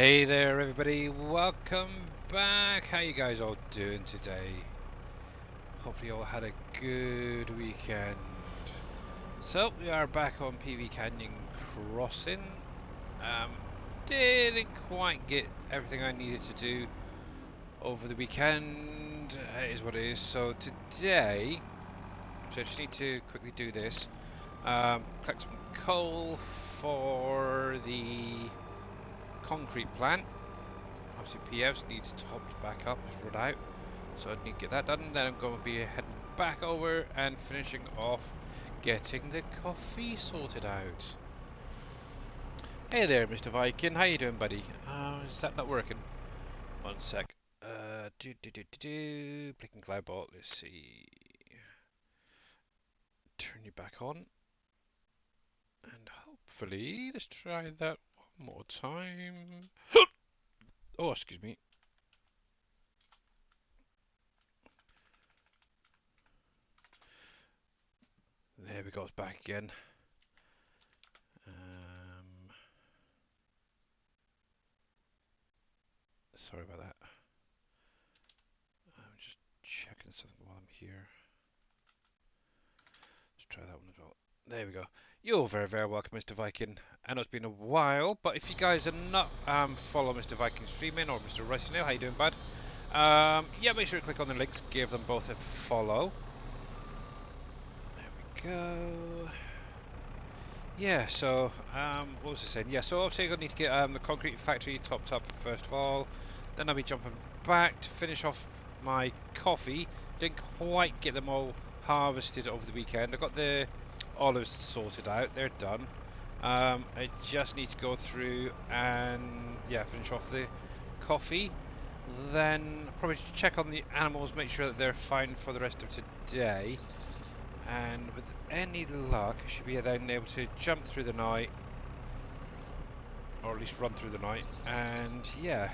Hey there everybody, welcome back. How you guys all doing today? Hopefully you all had a good weekend. So we are back on PV Canyon Crossing. Didn't quite get everything I needed to do over the weekend. It is what it is. So today, I just need to quickly do this. Collect some coal for the concrete plant. Obviously PFs needs topped back up, it's run out, so I need to get that done. Then I'm going to be heading back over and finishing off getting the coffee sorted out. Hey there Mr. Viking, how you doing buddy? Is that not working? One sec. Blinking Cloudbot, let's see. Turn you back on. And hopefully, let's try that one more time. Oh, excuse me. There we go, it's back again. Sorry about that. I'm just checking something while I'm here. Let's try that one as well. There we go. You're very, very welcome, Mr. Viking. I know it's been a while, but if you guys are not follow Mr. Viking streaming or Mr. Rushing now, how you doing, bud? Yeah, make sure to click on the links, give them both a follow. There we go. Yeah, so what was I saying? Yeah, so obviously I'm gonna need to get the concrete factory topped up first of all. Then I'll be jumping back to finish off my coffee. Didn't quite get them all harvested over the weekend. I got the olives sorted out, they're done. I just need to go through and yeah, finish off the coffee. Then probably check on the animals, make sure that they're fine for the rest of today. And with any luck, I should be then able to jump through the night, or at least run through the night, and yeah,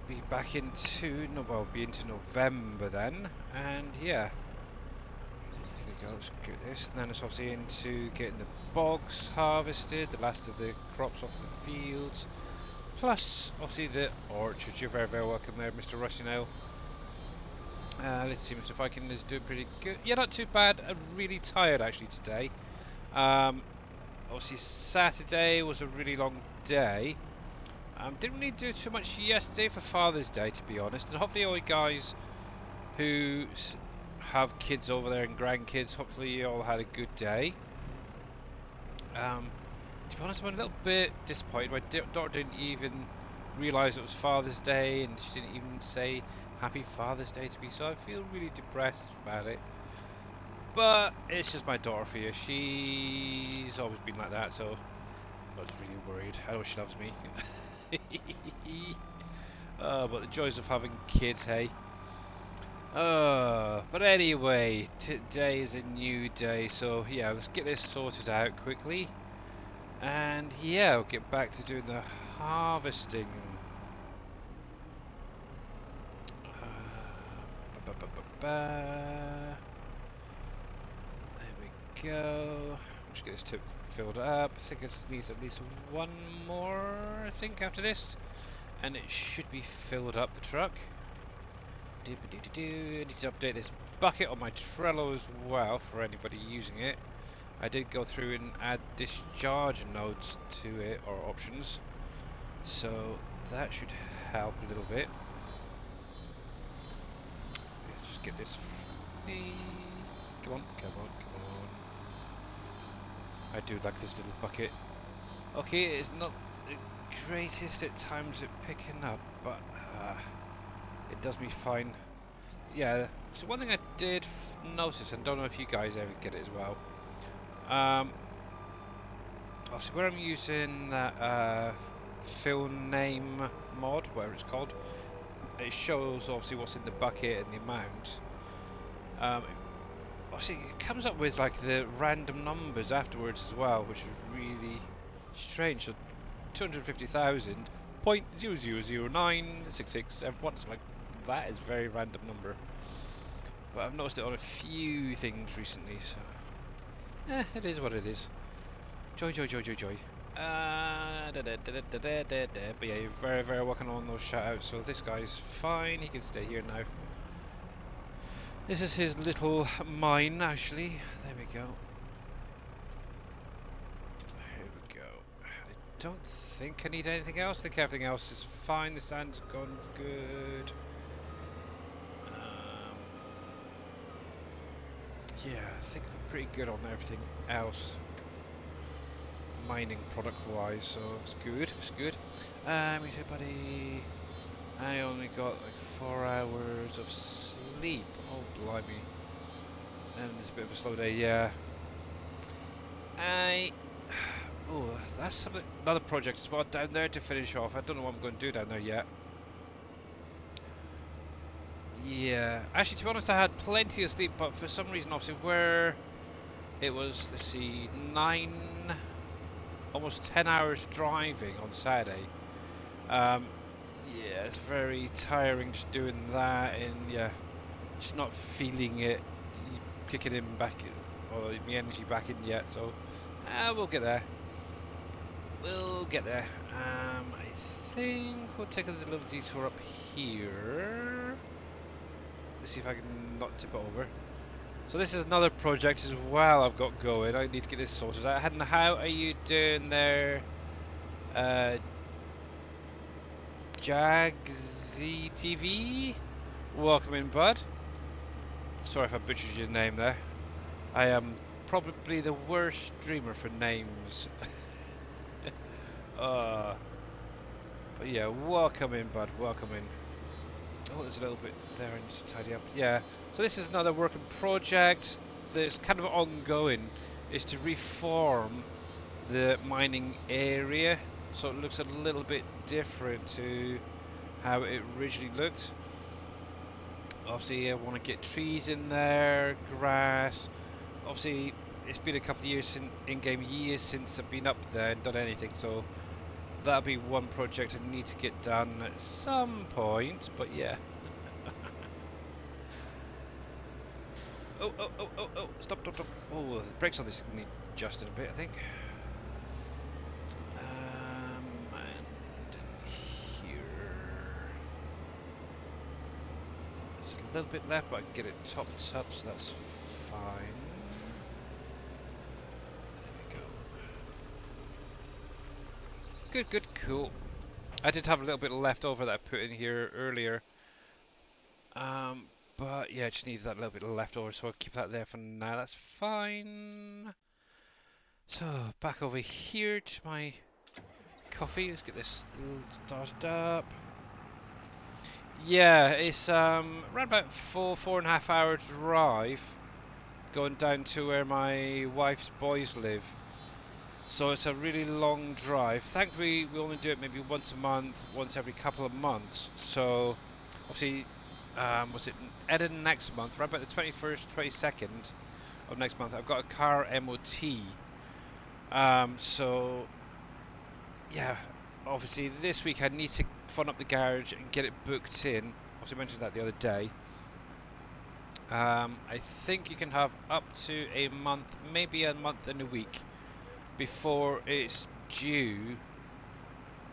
be back into, no, well, be into November then, and yeah, here we go, let's get this, and then it's obviously into getting the bogs harvested, the last of the crops off the fields, plus obviously the orchards. You're very, very welcome there, Mr. Rusty Nail. Let's see, Mr. Viking is doing pretty good. Yeah, not too bad. I'm really tired actually today. Obviously Saturday was a really long day. Didn't really do too much yesterday for Father's Day, to be honest. And hopefully all you guys who have kids over there and grandkids, hopefully you all had a good day. To be honest, I'm a little bit disappointed. My daughter didn't even realise it was Father's Day, and she didn't even say Happy Father's Day to me, so I feel really depressed about it. But it's just my daughter for you. She's always been like that, so I was really worried. I know she loves me. But the joys of having kids, hey. But anyway, today is a new day, so yeah, let's get this sorted out quickly. And yeah, we'll get back to doing the harvesting. There we go. Let's get this tip filled up. I think it needs at least one more, I think, after this. And it should be filled up, the truck. I need to update this bucket on my Trello as well for anybody using it. I did go through and add discharge nodes to it, or options. So that should help a little bit. Let's just get this free. Come on, come on, come on. I do like this little bucket. Okay, it's not the greatest at times at picking up, but it does me fine. Yeah, so one thing I did notice, and don't know if you guys ever get it as well. Obviously where I'm using that fill name mod, whatever it's called, it shows obviously what's in the bucket and the amount. Obviously it comes up with like the random numbers afterwards as well, which is really strange. So 250,000.000966 everyone's like, that is a very random number. But I've noticed it on a few things recently, so it is what it is. Joy, joy, joy, joy, joy. But yeah, you're very, very welcome on those shoutouts. So this guy's fine. He can stay here now. This is his little mine, actually. There we go. Here we go. I don't think I need anything else. I think everything else is fine. The sand's gone good. Yeah, I think we're pretty good on everything else, mining product wise, so it's good, it's good. We said, buddy, I only got like 4 hours of sleep. Oh, blimey. And it's a bit of a slow day, yeah. Oh, that's something, another project as well down there to finish off. I don't know what I'm going to do down there yet. Yeah, actually, to be honest, I had plenty of sleep, but for some reason, obviously, where it was, let's see, 9, almost 10 hours driving on Saturday. Yeah, it's very tiring just doing that, and yeah, just not feeling it, kicking in back, or the energy back in yet. So, we'll get there. We'll get there. I think we'll take a little detour up here. Let's see if I can not tip it over. So this is another project as well I've got going. I need to get this sorted out. And how are you doing there, Jagzy TV? Welcome in, bud. Sorry if I butchered your name there. I am probably the worst streamer for names. But yeah, welcome in, bud. Welcome in. Oh, there's a little bit there I need to tidy up. Yeah, so this is another working project that's kind of ongoing. Is to reform the mining area so it looks a little bit different to how it originally looked. Obviously, I want to get trees in there, grass. Obviously, it's been a couple of years, in-game years since I've been up there and done anything, so that'll be one project I need to get done at some point, but yeah. Oh, stop. Oh, the brakes on this need adjusting a bit, I think. And in here. There's a little bit left, but I can get it topped up, so that's fine. There we go. Good, cool. I did have a little bit left over that I put in here earlier. But yeah, I just need that little bit left over, so I'll keep that there for now. That's fine. So, back over here to my coffee. Let's get this started up. Yeah, it's around about 4.5 hour drive going down to where my wife's boys live. So it's a really long drive. Thankfully, we only do it maybe once a month, once every couple of months. So, obviously, was it ended next month, right about the 21st, 22nd of next month, I've got a car MOT. So, yeah, obviously this week I need to phone up the garage and get it booked in. Obviously, I mentioned that the other day. I think you can have up to a month, maybe a month and a week before it's due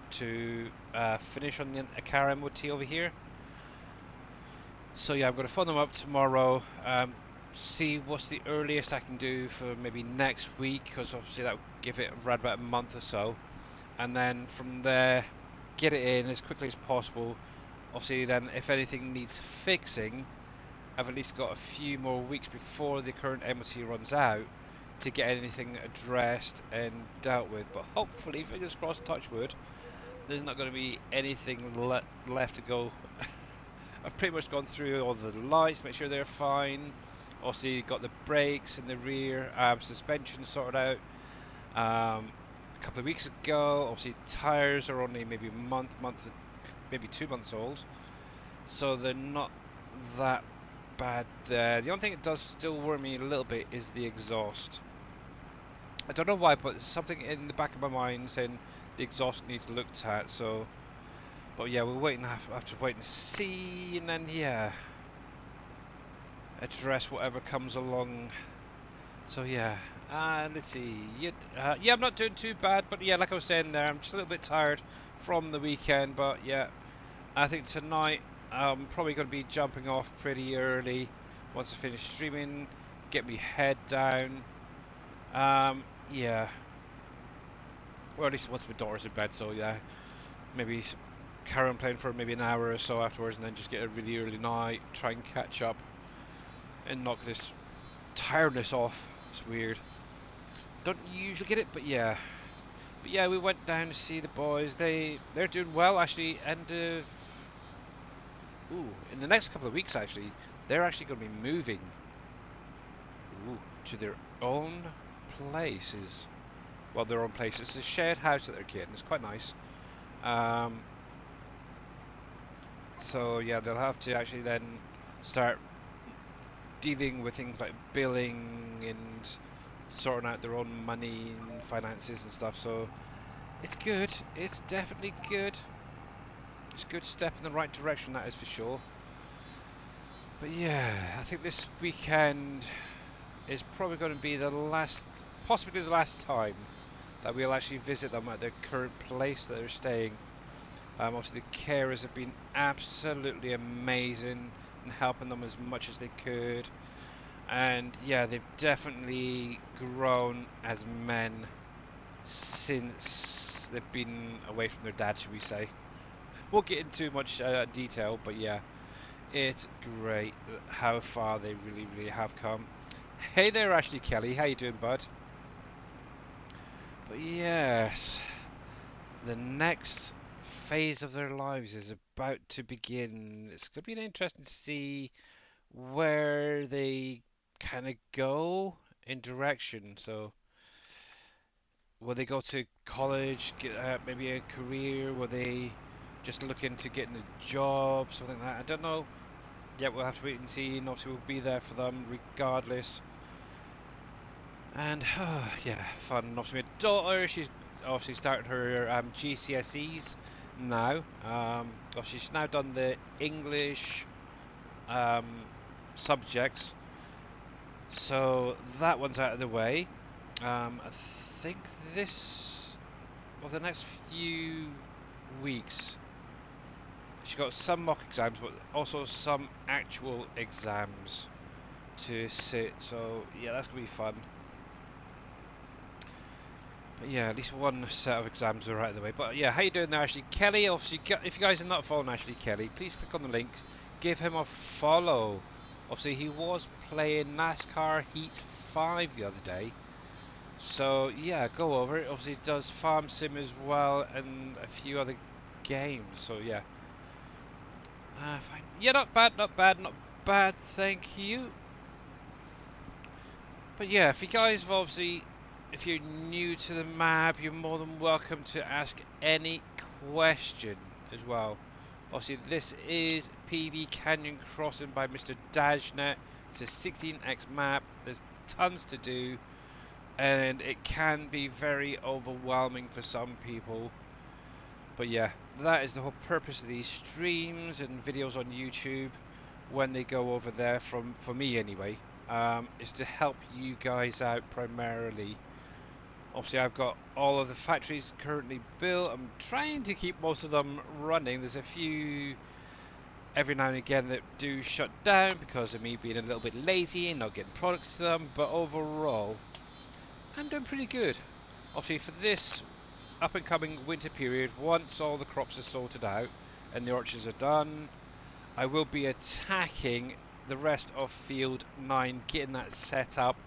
to finish on a car MOT over here. So yeah, I'm going to phone them up tomorrow, see what's the earliest I can do for maybe next week, because obviously that will give it around about a month or so, and then from there get it in as quickly as possible. Obviously then if anything needs fixing, I've at least got a few more weeks before the current MOT runs out to get anything addressed and dealt with, but hopefully, fingers crossed, touch wood, there's not going to be anything left to go. I've pretty much gone through all the lights, make sure they're fine. Also, got the brakes in the rear, suspension sorted out. A couple of weeks ago, obviously tyres are only maybe a month, maybe 2 months old, so they're not that bad there. The only thing that does still worry me a little bit is the exhaust. I don't know why, but there's something in the back of my mind saying the exhaust needs looked at. So, but yeah, we're waiting. Have to wait and see, and then yeah, address whatever comes along. So yeah, And let's see. Yeah, I'm not doing too bad, but yeah, like I was saying there, I'm just a little bit tired from the weekend. But yeah, I think tonight I'm probably going to be jumping off pretty early once I finish streaming, get me head down. Yeah, or at least once my daughter's in bed. So yeah, maybe carry on playing for maybe an hour or so afterwards, and then just get a really early night, try and catch up, and knock this tiredness off. It's weird. Don't usually get it, but yeah. But yeah, we went down to see the boys. They're doing well actually, and in the next couple of weeks actually, they're actually going to be moving to their own places. Well, their own place. It's a shared house that they're getting. It's quite nice. Um, so yeah, they'll have to actually then start dealing with things like billing and sorting out their own money and finances and stuff. So it's good. It's definitely good. It's a good step in the right direction, that is for sure. But yeah, I think this weekend is probably going to be the last, possibly the last time that we'll actually visit them at their current place that they're staying. Obviously, the carers have been absolutely amazing and helping them as much as they could. And yeah, they've definitely grown as men since they've been away from their dad, should we say. Won't get into much detail, but yeah, it's great how far they really, really have come. Hey there, Ashley Kelly. How you doing, bud? But yes, the next phase of their lives is about to begin. It's going to be interesting to see where they kind of go in direction. So, will they go to college, get maybe a career? Will they just look into getting a job, something like that? I don't know. Yeah, we'll have to wait and see, and obviously we'll be there for them regardless. And yeah, fun. Obviously, my daughter, she's obviously started her GCSEs now. Obviously, she's now done the English um, subjects, so that one's out of the way. I think this, well, the next few weeks, she's got some mock exams, but also some actual exams to sit. So yeah, that's gonna be fun. But yeah, at least one set of exams are out of the way. But yeah, how you doing there, Ashley Kelly? Obviously, if you guys are not following Ashley Kelly, please click on the link, give him a follow. Obviously, he was playing NASCAR Heat 5 the other day. So yeah, go over it. Obviously, he does Farm Sim as well and a few other games. So yeah, fine. Yeah, not bad, not bad, not bad. Thank you. But yeah, if you guys have obviously, if you're new to the map, you're more than welcome to ask any question as well. Obviously, this is PV Canyon Crossing by Mr. Dajnet. It's a 16x map. There's tons to do, and it can be very overwhelming for some people. But yeah, that is the whole purpose of these streams and videos on YouTube when they go over there, from for me anyway, is to help you guys out primarily. Obviously, I've got all of the factories currently built. I'm trying to keep most of them running. There's a few every now and again that do shut down because of me being a little bit lazy and not getting products to them, but overall, I'm doing pretty good. Obviously, for this up and coming winter period, once all the crops are sorted out and the orchards are done, I will be attacking the rest of Field 9, getting that set up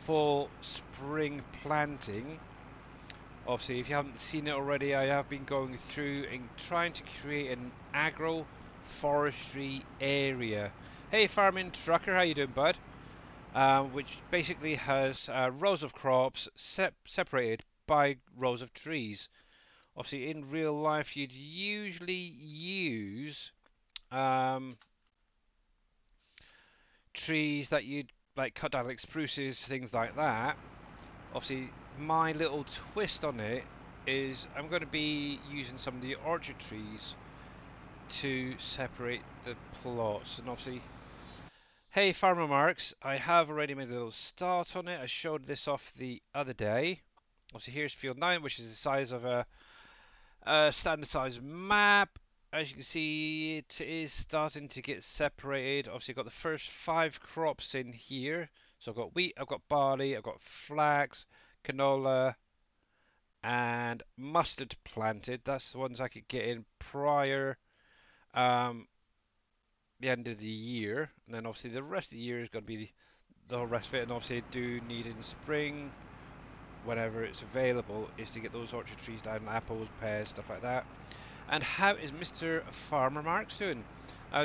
for spring planting. Obviously, if you haven't seen it already, I have been going through and trying to create an agro-forestry area. Hey, farming trucker, how you doing, bud? Which basically has rows of crops separated by rows of trees. Obviously, in real life, you'd usually use um, trees that you'd like cut down, like spruces, things like that. Obviously, my little twist on it is I'm going to be using some of the orchard trees to separate the plots, and obviously Hey Farmer Marks, I have already made a little start on it. I showed this off the other day. Obviously here's field 9, which is the size of a standard size map. As you can see, it is starting to get separated. Obviously I've got the first 5 crops in here. So I've got wheat, I've got barley, I've got flax, canola, and mustard planted. That's the ones I could get in prior um, the end of the year. And then obviously the rest of the year is going to be the whole rest of it. And obviously I do need in spring, whenever it's available, is to get those orchard trees down, apples, pears, stuff like that. And how is Mr. Farmer Marks doing?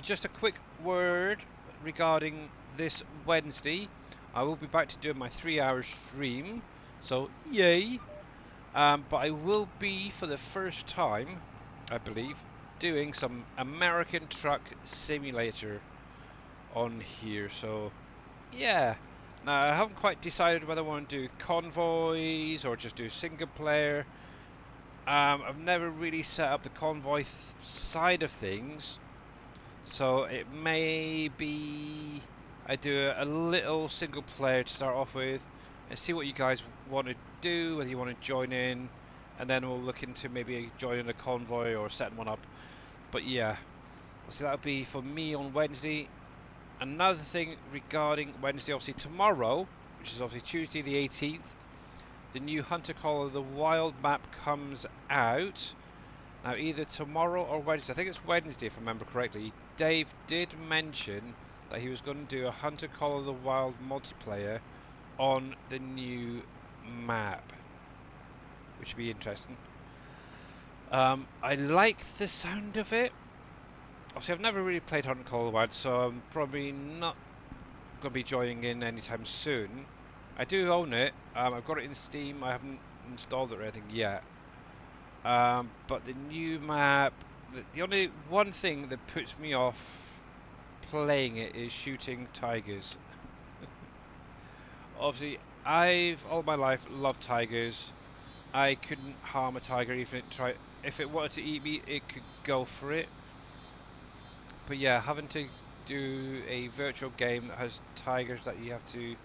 Just a quick word regarding this Wednesday. I will be back to doing my 3-hour stream, so yay! But I will be, for the first time, I believe, doing some American Truck Simulator on here. So yeah. Now I haven't quite decided whether I want to do convoys or just do single player. I've never really set up the convoy side of things, so it may be I do a little single player to start off with and see what you guys want to do, whether you want to join in, and then we'll look into maybe joining a convoy or setting one up. But yeah, so that'll be for me on Wednesday. Another thing regarding Wednesday, obviously tomorrow, which is obviously Tuesday the 18th, the new Hunter Call of the Wild map comes out. Now either tomorrow or Wednesday, I think it's Wednesday if I remember correctly. Dave did mention that he was going to do a Hunter Call of the Wild multiplayer on the new map, which would be interesting. I like the sound of it. Obviously I've never really played Hunter Call of the Wild, so I'm probably not going to be joining in anytime soon. I do own it. I've got it in Steam. I haven't installed it or anything yet. But the new map, the only one thing that puts me off playing it is shooting tigers. Obviously, I've all my life loved tigers. I couldn't harm a tiger even if it wanted to eat me, it could go for it. But yeah, having to do a virtual game that has tigers that you have to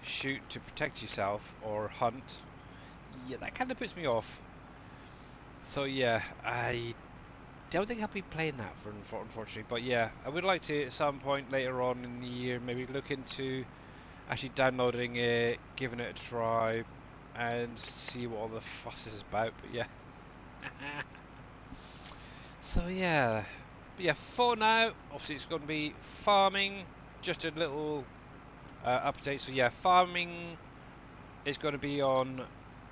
shoot to protect yourself or hunt, yeah, that kind of puts me off. So yeah, I don't think I'll be playing that for unfortunately. But yeah, I would like to at some point later on in the year maybe look into actually downloading it, giving it a try, and see what all the fuss is about. But yeah. So yeah, but yeah. For now, obviously it's going to be farming. Just a little update. So yeah, farming is going to be on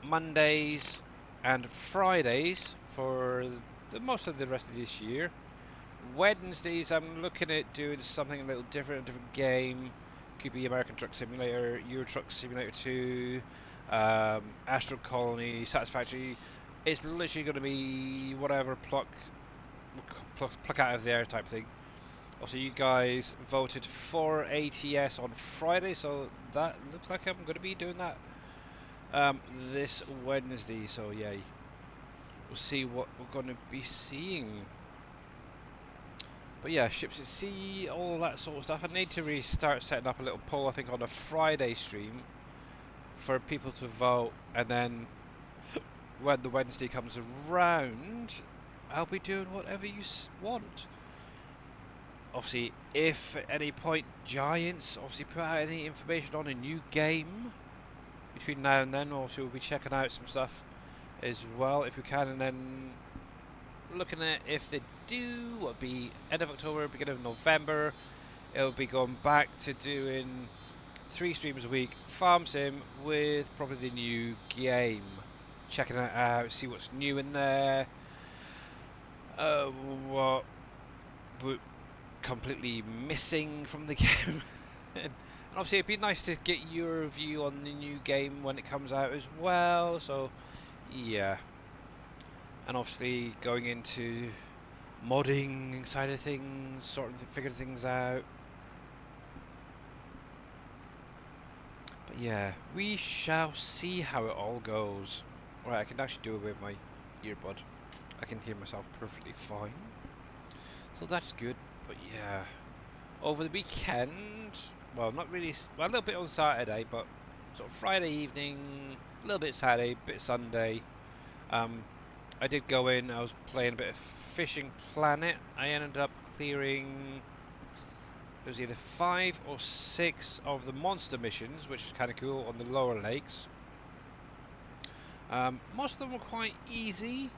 Mondays and Fridays for the most of the rest of this year. Wednesdays, I'm looking at doing something a little different, a different game. Could be American Truck Simulator, Euro Truck Simulator 2, Astral Colony, Satisfactory. It's literally going to be whatever pluck out of the air type thing. Also, you guys voted for ATS on Friday, so that looks like I'm going to be doing that this Wednesday. So yay, we'll see what we're going to be seeing. But yeah, ships at sea, all that sort of stuff. I need to really start setting up a little poll, I think, on a Friday stream for people to vote, and then when the Wednesday comes around, I'll be doing whatever you want. Obviously, if at any point Giants obviously put out any information on a new game between now and then, obviously we'll be checking out some stuff as well if we can, and then looking at if they do, it'll be end of October, beginning of November. It'll be going back to doing 3 streams a week, farm sim with probably the new game, checking it out, see what's new in there, what we're completely missing from the game. And obviously it'd be nice to get your view on the new game when it comes out as well. So yeah, and obviously going into modding side of things, figuring things out. But yeah, we shall see how it all goes. Right, I can actually do it with my earbud. I can hear myself perfectly fine, so that's good. But yeah, over the weekend. Well, not really. Well, a little bit on Saturday, but sort of Friday evening, a little bit Saturday, bit Sunday. I did go in. I was playing a bit of Fishing Planet. I ended up clearing. It was either 5 or 6 of the monster missions, which is kind of cool on the lower lakes. Most of them were quite easy.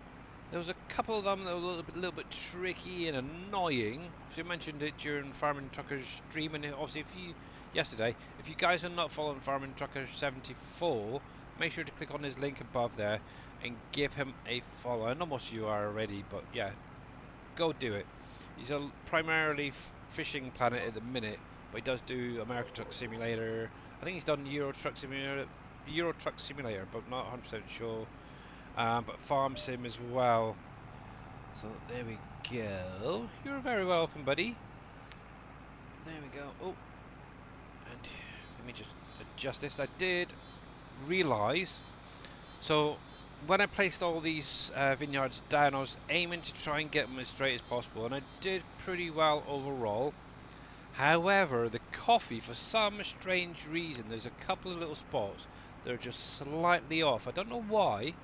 There was a couple of them that were a little bit tricky and annoying. So you mentioned it during Farming Truckers stream, and obviously yesterday, if you guys are not following Farming Trucker 74, make sure to click on his link above there and give him a follow. I know most of you are already, but yeah, go do it. He's a primarily Fishing Planet at the minute, but he does do American Truck Simulator. I think he's done Euro Truck Simulator, but not 100% sure. But Farm Sim as well. So there we go. You're very welcome, buddy. There we go. Oh, and let me just adjust this. I did realise. So when I placed all these vineyards down, I was aiming to try and get them as straight as possible, and I did pretty well overall. However, the coffee, for some strange reason, there's a couple of little spots that are just slightly off. I don't know why,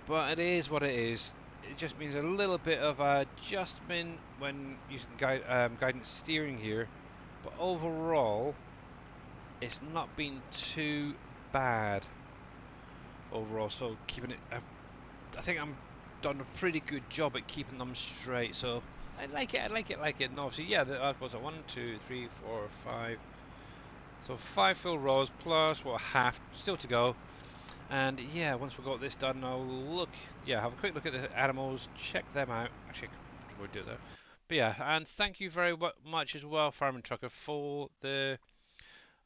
but it is what it is. It just means a little bit of adjustment when using guidance steering here, but overall, it's not been too bad. Overall, so keeping it, I think I'm done a pretty good job at keeping them straight. So I like it. And obviously, yeah, I was at 1, 2, 3, 4, 5. So 5 full rows plus what, half still to go. And yeah, once we've got this done, I'll have a quick look at the animals, check them out. Actually, we'll do that. But yeah, and thank you very much as well, Farming Trucker, for the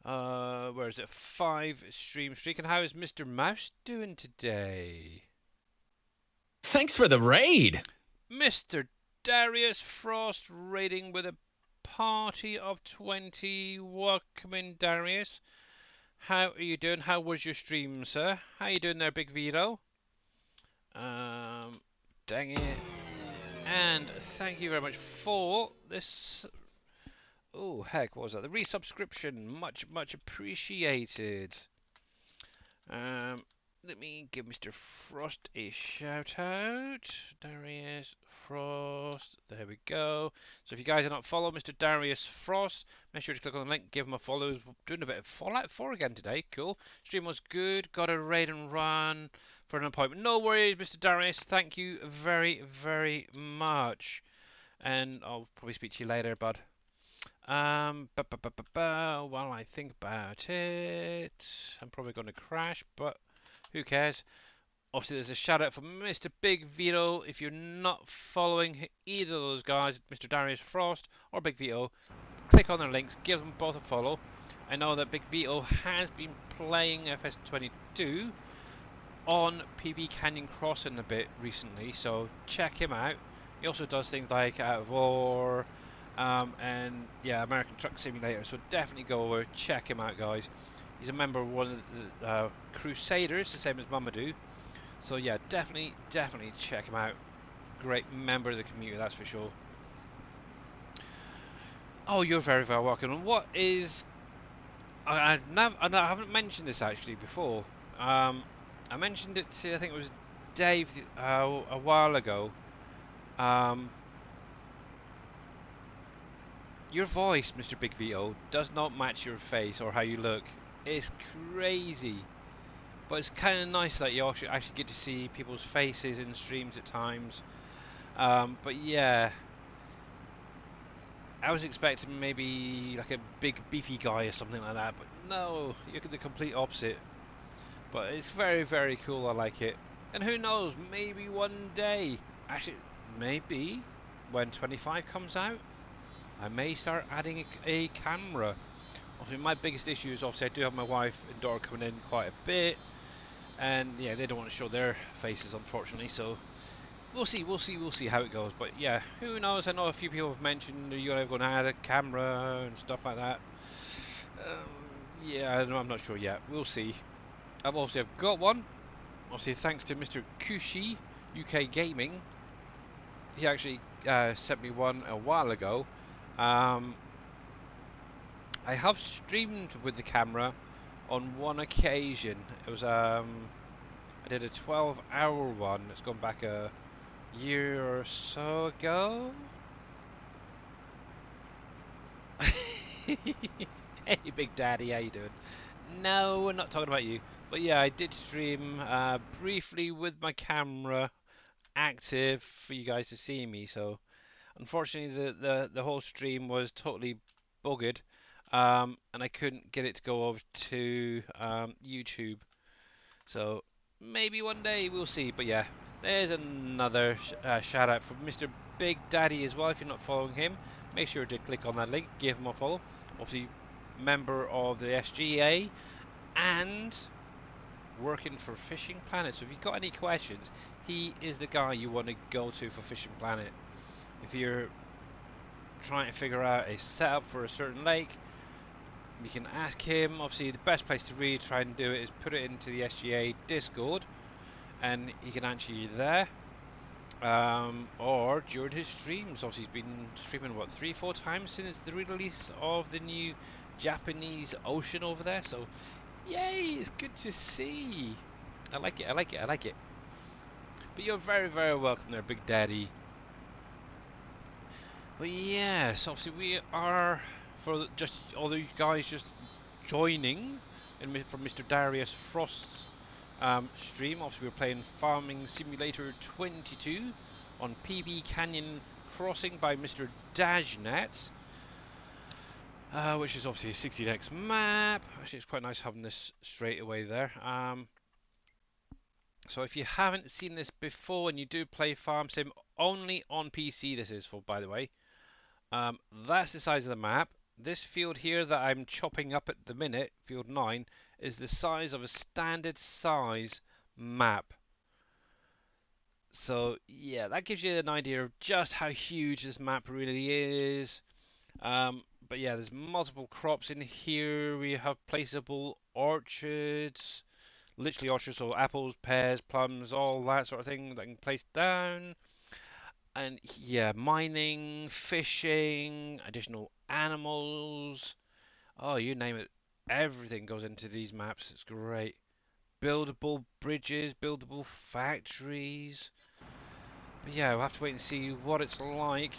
where is it? 5 stream streak. And how is Mr. Mouse doing today? Thanks for the raid, Mr. Darius Frost raiding with a party of 20. Welcome in, Darius. How are you doing? How was your stream, sir? How you doing there, Big Vito? Dang it. And thank you very much for this. Oh, heck, what was that? The resubscription. Much appreciated. Let me give Mr. Frost a shout out. Darius Frost. There we go. So if you guys are not following Mr. Darius Frost, make sure to click on the link, give him a follow. He's doing a bit of Fallout 4 again today. Cool. Stream was good. Got a raid and run for an appointment. No worries, Mr. Darius. Thank you very, very much. And I'll probably speak to you later, bud. While I think about it, I'm probably going to crash, but who cares? Obviously, there's a shout out for Mr. Big Vito. If you're not following either of those guys, Mr. Darius Frost or Big Vito, click on their links, give them both a follow. I know that Big Vito has been playing FS22 on PB Canyon Crossing a bit recently, so check him out. He also does things like Out of Ore, and yeah, American Truck Simulator, so definitely go over, check him out, guys. He's a member of one of the Crusaders, the same as Mamadou. So yeah, definitely check him out. Great member of the community, that's for sure. Oh, you're very, very welcome. And what is... I haven't mentioned this actually before. I mentioned it to, I think it was Dave a while ago. Your voice, Mr. Big Vito, does not match your face or how you look. It's crazy. But it's kind of nice that you actually get to see people's faces in streams at times. But yeah, I was expecting maybe like a big beefy guy or something like that. But no, you're the complete opposite. But it's very, very cool. I like it. And who knows, maybe one day, actually, maybe when 25 comes out, I may start adding a camera. Obviously, my biggest issue is obviously I do have my wife and daughter coming in quite a bit, and yeah, they don't want to show their faces, unfortunately. So we'll see how it goes. But yeah, who knows? I know a few people have mentioned you're going to add a camera and stuff like that. Yeah, I'm not sure yet. We'll see. I've got one. Obviously, thanks to Mr. Kushi UK Gaming. He actually sent me one a while ago. Um, I have streamed with the camera on one occasion. It was I did a 12-hour one. It's gone back a year or so ago. Hey, Big Daddy, how you doing? No, we're not talking about you. But yeah, I did stream briefly with my camera active for you guys to see me. So unfortunately, the whole stream was totally buggered, and I couldn't get it to go over to YouTube. So maybe one day we'll see. But yeah, there's another shout out from Mr. Big Daddy as well. If you're not following him, make sure to click on that link, give him a follow. Obviously, member of the SGA and working for Fishing Planet. So if you've got any questions, he is the guy you want to go to for Fishing Planet. If you're trying to figure out a setup for a certain lake, you can ask him. Obviously, the best place to really try and do it is put it into the SGA Discord, and he can answer you there. Or during his streams. Obviously, he's been streaming what 3-4 times since the release of the new Japanese Ocean over there. So, yay! It's good to see. I like it. I like it. I like it. But you're very, very welcome there, Big Daddy. But yes, obviously we are, for just all those guys just joining from Mr. Darius Frost's stream. Obviously we're playing Farming Simulator 22 on PB Canyon Crossing by Mr. Dajnet, which is obviously a 16x map. Actually, it's quite nice having this straight away there. So if you haven't seen this before and you do play Farm Sim only on PC, this is for, by the way. That's the size of the map. This field here that I'm chopping up at the minute, field 9, is the size of a standard size map. So yeah, that gives you an idea of just how huge this map really is. But yeah, there's multiple crops in here. We have placeable orchards, literally orchards, so apples, pears, plums, all that sort of thing that can place down. And yeah, mining, fishing, additional animals. Oh, you name it. Everything goes into these maps. It's great. Buildable bridges, buildable factories. But yeah, we'll have to wait and see what it's like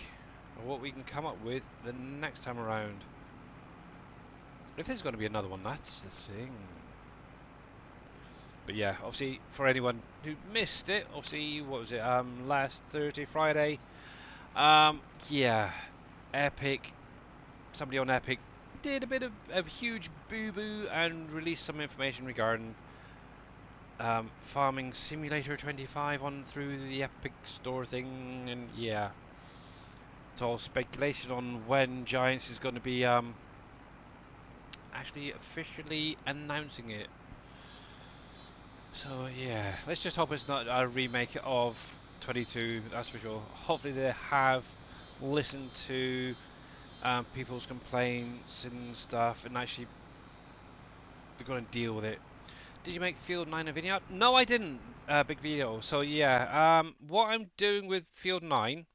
or what we can come up with the next time around. If there's going to be another one, that's the thing. But yeah, obviously for anyone who missed it, obviously what was it? Last Thursday, Friday. Yeah, Epic. Somebody on Epic did a bit of a huge boo-boo and released some information regarding Farming Simulator 25 on through the Epic Store thing, and yeah, it's all speculation on when Giants is going to be actually officially announcing it. So yeah, let's just hope it's not a remake of 22. That's for sure. Hopefully they have listened to people's complaints and stuff, and actually they're going to deal with it. Did you make Field 9 a video? No, I didn't. Big video. So yeah, what I'm doing with Field 9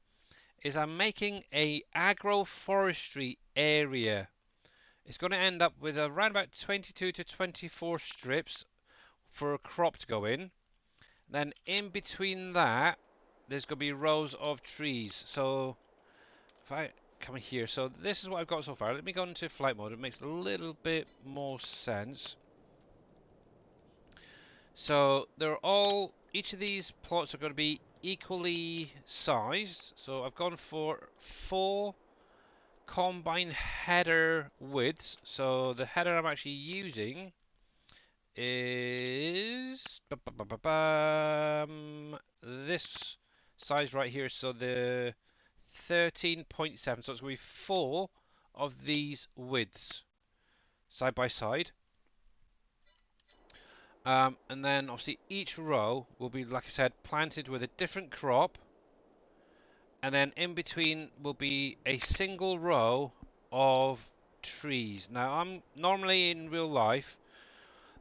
is I'm making a agroforestry area. It's going to end up with around about 22 to 24 strips for a crop to go in. Then in between that, there's going to be rows of trees. So if I come here, so this is what I've got so far. Let me go into flight mode. It makes a little bit more sense. So they're all, each of these plots are going to be equally sized. So I've gone for 4 combine header widths. So the header I'm actually using is this size right here. So the 13.7. So it's going to be 4 of these widths side by side. And then obviously each row will be, like I said, planted with a different crop. And then in between will be a single row of trees. Now, I'm normally in real life,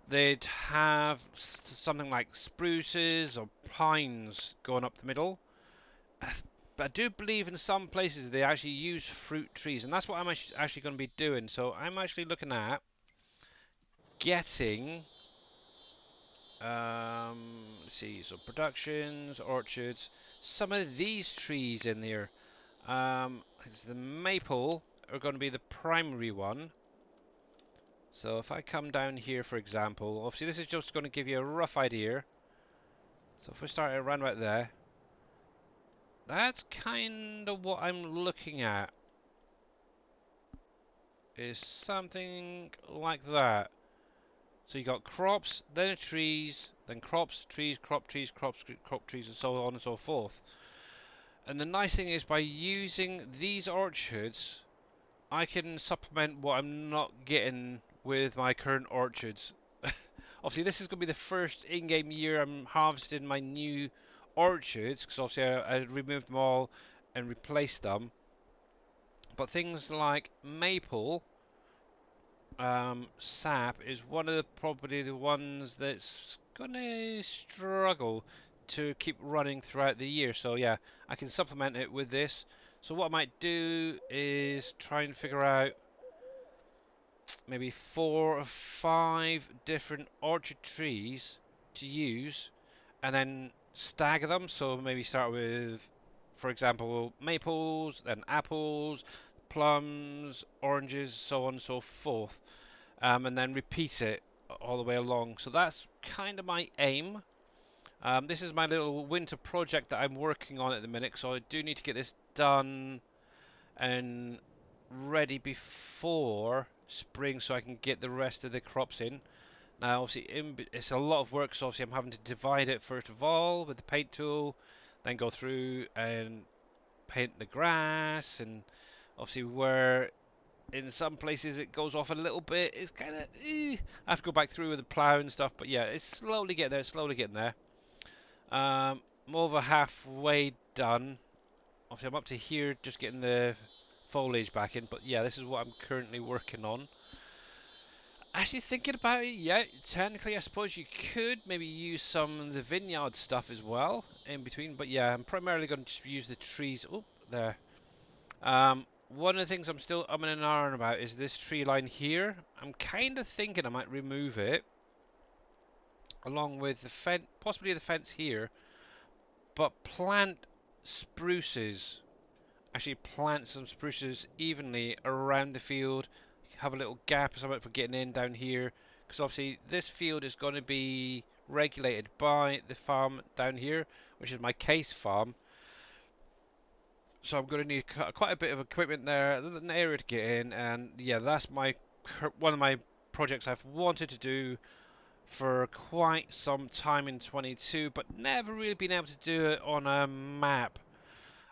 they'd have something like spruces or pines going up the middle. But I do believe in some places they actually use fruit trees, and that's what I'm actually going to be doing. So I'm actually looking at getting, let's see, so productions, orchards, some of these trees in there. It's the maple are going to be the primary one. So if I come down here, for example, obviously this is just going to give you a rough idea. So if we start around about there, that's kind of what I'm looking at. Is something like that. So you got crops, then trees, then crops, trees, crop trees, crops, crop trees, and so on and so forth. And the nice thing is by using these orchards, I can supplement what I'm not getting with my current orchards. Obviously, this is going to be the first in-game year I'm harvesting my new orchards, because obviously I removed them all and replaced them. But things like maple, sap is one of probably the ones that's gonna struggle to keep running throughout the year. So yeah, I can supplement it with this. So what I might do is try and figure out maybe 4 or 5 different orchard trees to use, and then stagger them. So maybe start with, for example, maples, then apples, plums, oranges, so on and so forth, and then repeat it all the way along. So that's kind of my aim. This is my little winter project that I'm working on at the minute, so I do need to get this done and ready before spring so I can get the rest of the crops in. Now obviously it's a lot of work, so obviously I'm having to divide it first of all with the paint tool, then go through and paint the grass, and obviously where in some places it goes off a little bit, it's kind of I have to go back through with the plow and stuff, but yeah, it's slowly getting there, slowly getting there. I'm over halfway done. Obviously I'm up to here just getting the foliage back in, but yeah, this is what I'm currently working on. Actually thinking about it, yeah, technically I suppose you could maybe use some of the vineyard stuff as well in between, but yeah, I'm primarily going to just use the trees. Oh, there. One of the things I'm still umming and ahhing about is this tree line here. I'm kind of thinking I might remove it along with the fence, possibly the fence here, but plant spruces. Actually plant some spruces evenly around the field, have a little gap or something for getting in down here, because obviously this field is going to be regulated by the farm down here, which is my case farm. So I'm going to need quite a bit of equipment there, an area to get in, and yeah, that's one of my projects I've wanted to do for quite some time in 22, but never really been able to do it on a map.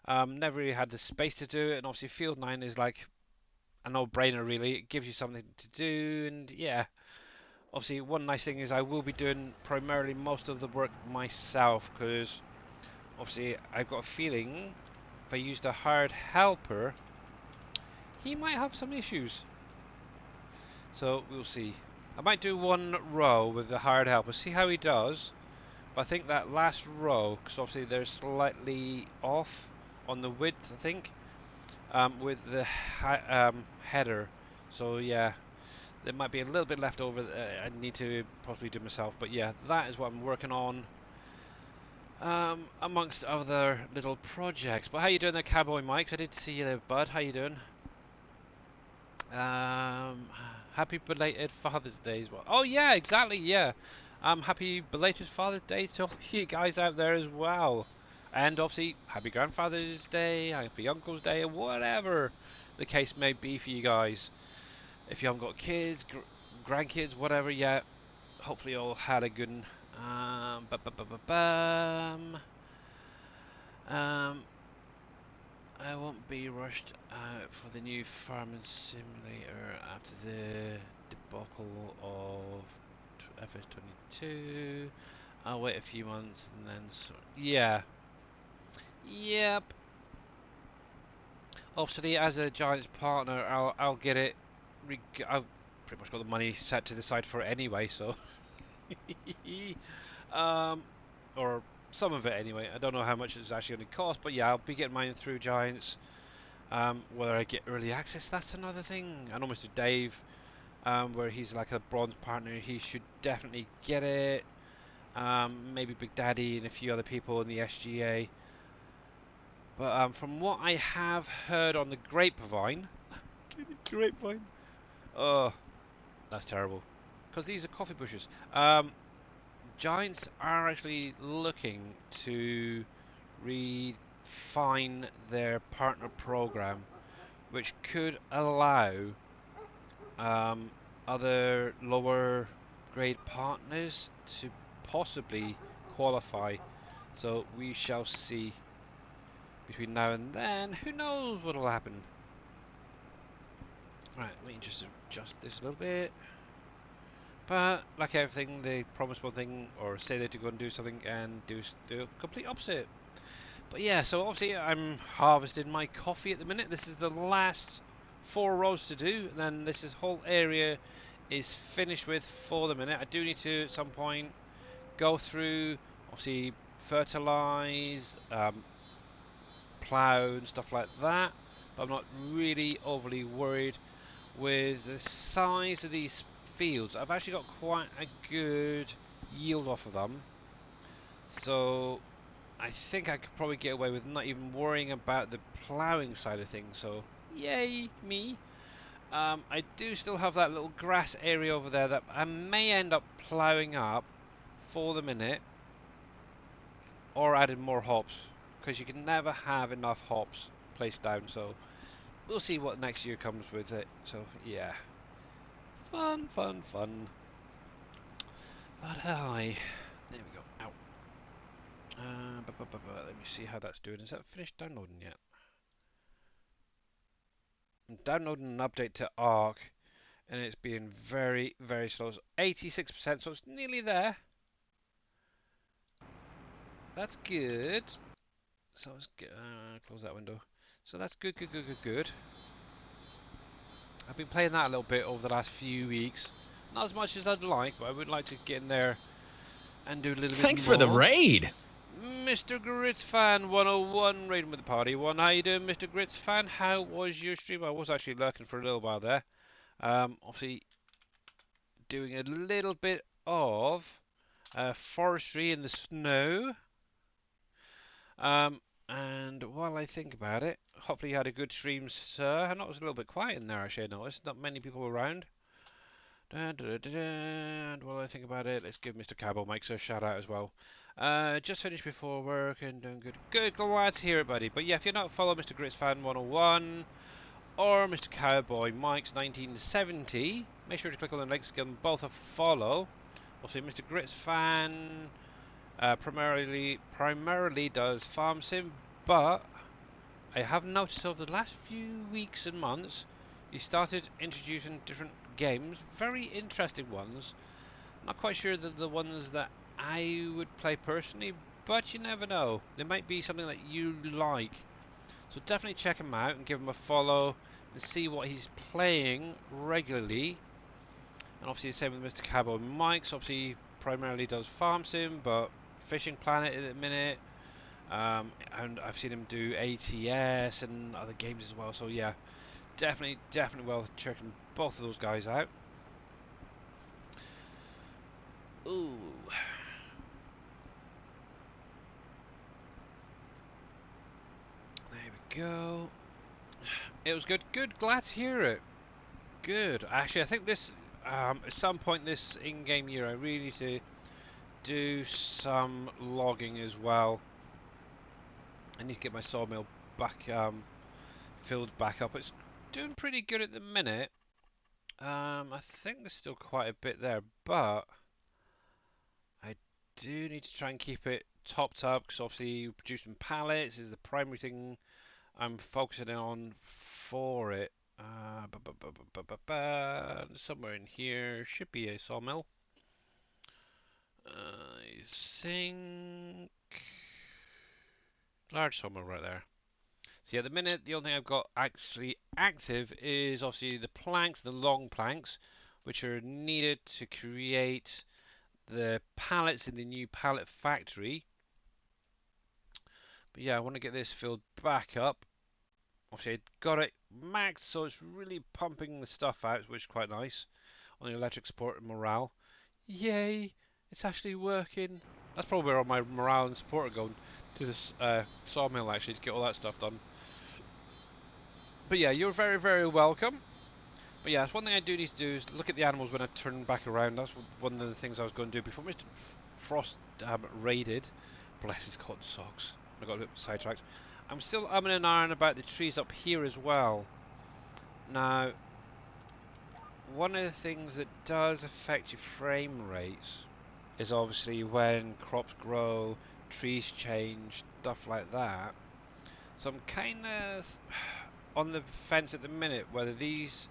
Never really had the space to do it, and obviously Field 9 is like a no-brainer really. It gives you something to do, and yeah. Obviously one nice thing is I will be doing primarily most of the work myself, because obviously I've got a feeling if I used a hired helper, he might have some issues. So we'll see. I might do one row with the hired helper, see how he does. But I think that last row, because obviously they're slightly off on the width, I think, with the header. So yeah, there might be a little bit left over that I need to possibly do myself. But yeah, that is what I'm working on, amongst other little projects. But how you doing there, Cowboy Mikes? I did see you there, bud. How you doing? Um, Happy belated Father's Day as well. Oh yeah, exactly. Yeah. Happy belated Father's Day to all you guys out there as well. And obviously, happy Grandfather's Day, happy Uncle's Day, or whatever the case may be for you guys. If you haven't got kids, grandkids, whatever yet, hopefully you all had a good one. Um, I won't be rushed out for the new farming simulator after the debacle of FS22. I'll wait a few months and then yeah. Yep. Obviously, as a Giants partner, I'll get it. I've pretty much got the money set to the side for it anyway, so um, or some of it anyway. I don't know how much it's actually going to cost, but yeah, I'll be getting mine through Giants. Whether I get early access, that's another thing. I know Mr. Dave, where he's like a bronze partner, he should definitely get it. Maybe Big Daddy and a few other people in the SGA. But from what I have heard on the grapevine, grapevine, oh, that's terrible. Because these are coffee bushes. Giants are actually looking to refine their partner program, which could allow um, other lower grade partners to possibly qualify. So we shall see between now and then. Who knows what will happen? Right, let me just adjust this a little bit. But like everything, they promise one thing or say they're going to do something and do the complete opposite. But yeah, so obviously I'm harvesting my coffee at the minute. This is the last 4 rows to do, and then this whole area is finished with for the minute. I do need to at some point go through, obviously fertilize, plough and stuff like that. But I'm not really overly worried with the size of these fields. I've actually got quite a good yield off of them. So I think I could probably get away with not even worrying about the ploughing side of things. So yay me. I do still have that little grass area over there that I may end up ploughing up for the minute, or adding more hops, because you can never have enough hops placed down. So we'll see what next year comes with it. So yeah, fun, fun, fun. But hi, there we go. Ow. Let me see how that's doing. Is that finished downloading yet? I'm downloading an update to Arc, and it's being very, very slow. So 86%, so it's nearly there. That's good. So let's close that window. So that's good, good, good, good, good. I've been playing that a little bit over the last few weeks. Not as much as I'd like, but I would like to get in there and do a little bit Thanks for the more. raid. Mr. Grits Fan 101 raiding with the party one. How you doing, Mr. Grits Fan? How was your stream? I was actually lurking for a little while there. Obviously doing a little bit of forestry in the snow. And while I think about it, hopefully you had a good stream, sir. I know it was a little bit quiet in there, actually. I noticed not many people around. And while I think about it, let's give Mr. Cabo Mike a shout out as well. Just finished before work and doing good. Good, glad to hear it, buddy. But yeah, if you're not following Mr. Grits Fan 101 or Mr. Cowboy Mike's 1970, make sure to click on the links, give them both a follow. Also, Mr. Grits Fan primarily does farm sim, but I have noticed over the last few weeks and months, he started introducing different games, very interesting ones. Not quite sure that the ones that I would play personally, but you never know. There might be something that you like. So definitely check him out and give him a follow and see what he's playing regularly. And obviously the same with Mr. Cabo Mike's. Obviously he primarily does farm sim, but Fishing Planet at the minute. And I've seen him do ATS and other games as well. So yeah, definitely well checking both of those guys out. Ooh. There we go. It was good. Good. Glad to hear it. Good. Actually, I think this at some point this in-game year, I really need to do some logging as well. I need to get my sawmill back filled back up. It's doing pretty good at the minute. I think there's still quite a bit there, but I do need to try and keep it topped up because obviously producing pallets is the primary thing I'm focusing on for it. Somewhere in here should be a sawmill. I think large sawmill right there. So yeah, at the minute the only thing I've got actually active is obviously the planks, the long planks, which are needed to create the pallets in the new pallet factory. But yeah, I want to get this filled back up. Obviously, I got it maxed, so it's really pumping the stuff out, which is quite nice. On the electric support and morale. Yay! It's actually working. That's probably where all my morale and support are going. To this sawmill, actually, to get all that stuff done. But yeah, you're very, very welcome. But yeah, that's one thing I do need to do is look at the animals when I turn back around. That's one of the things I was going to do before Mr. Frost raided. Bless his cotton socks. I got a bit sidetracked. I'm still umming and ahhing about the trees up here as well. Now, one of the things that does affect your frame rates is obviously when crops grow, trees change, stuff like that. So I'm kind of on the fence at the minute whether these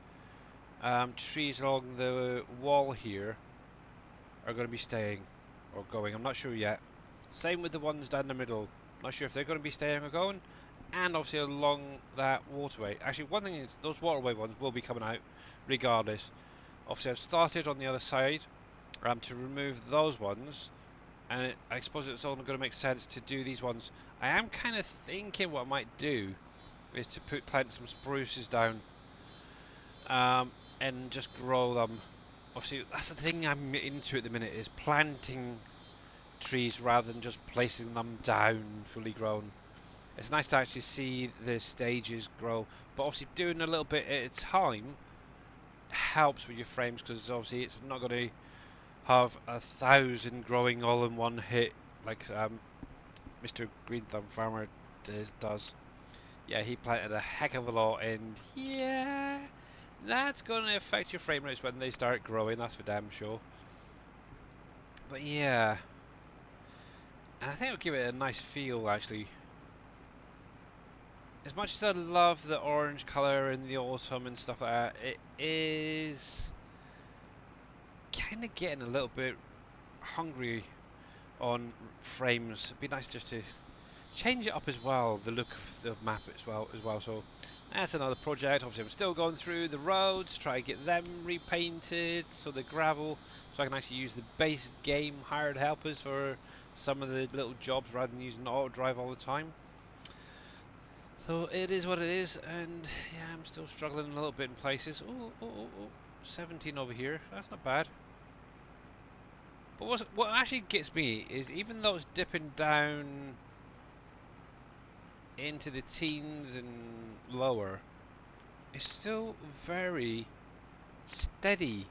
trees along the wall here are going to be staying or going. I'm not sure yet. Same with the ones down the middle. Not sure if they're going to be staying or going. And obviously along that waterway. Actually, one thing is those waterway ones will be coming out regardless. Obviously, I've started on the other side to remove those ones. And I suppose it's only going to make sense to do these ones. I am kind of thinking what I might do is to plant some spruces down and just grow them. Obviously, that's the thing I'm into at the minute is planting trees rather than just placing them down fully grown. It's nice to actually see the stages grow, but obviously doing a little bit at a time helps with your frames because obviously it's not going to have 1,000 growing all in one hit like Mr. Green Thumb Farmer does. Yeah, he planted a heck of a lot, and yeah, that's going to affect your frame rates when they start growing, that's for damn sure. But yeah, and I think it'll give it a nice feel actually. As much as I love the orange colour in the autumn and stuff like that, it is kind of getting a little bit hungry on frames. It'd be nice just to change it up as well, the look of the map as well. So that's another project. Obviously, I'm still going through the roads, try to get them repainted, so the gravel, so I can actually use the base game hired helpers for some of the little jobs rather than using auto drive all the time. So it is what it is, and yeah, I'm still struggling a little bit in places. Oh, 17 over here. That's not bad. But what actually gets me is even though it's dipping down into the teens and lower, it's still very steady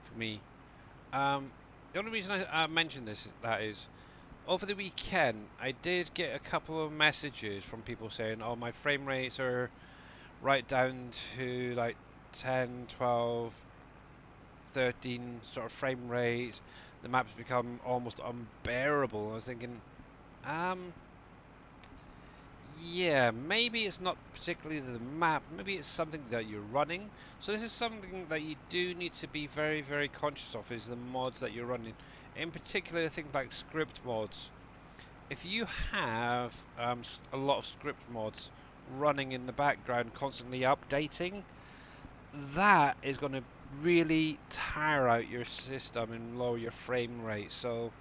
for me. The only reason I mention this that is over the weekend I did get a couple of messages from people saying, "Oh, my frame rates are right down to like 10, 12, 13 sort of frame rate. The map's become almost unbearable." I was thinking, um, yeah, maybe it's not particularly the map, maybe it's something that you're running. So this is something that you do need to be very, very conscious of, is the mods that you're running. In particular, things like script mods. If you have a lot of script mods running in the background, constantly updating, that is going to really tire out your system and lower your frame rate. So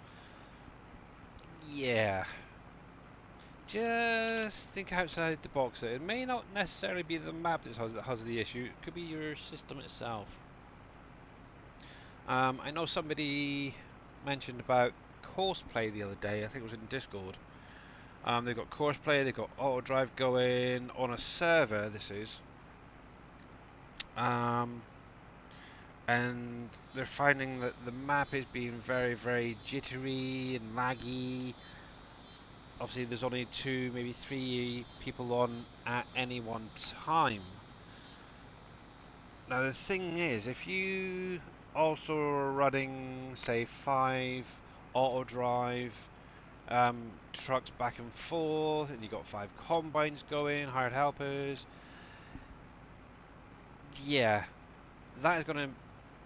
yeah, just think outside the box. It may not necessarily be the map that has the issue, it could be your system itself. I know somebody mentioned about Courseplay the other day, I think it was in Discord. They've got Courseplay, they've got auto drive going on a server, this is. And they're finding that the map is being very, very jittery and laggy. Obviously, there's only 2, maybe 3 people on at any one time. Now, the thing is, if you also are running, say, 5 auto drive trucks back and forth, and you got 5 combines going, hired helpers, yeah, that is going to,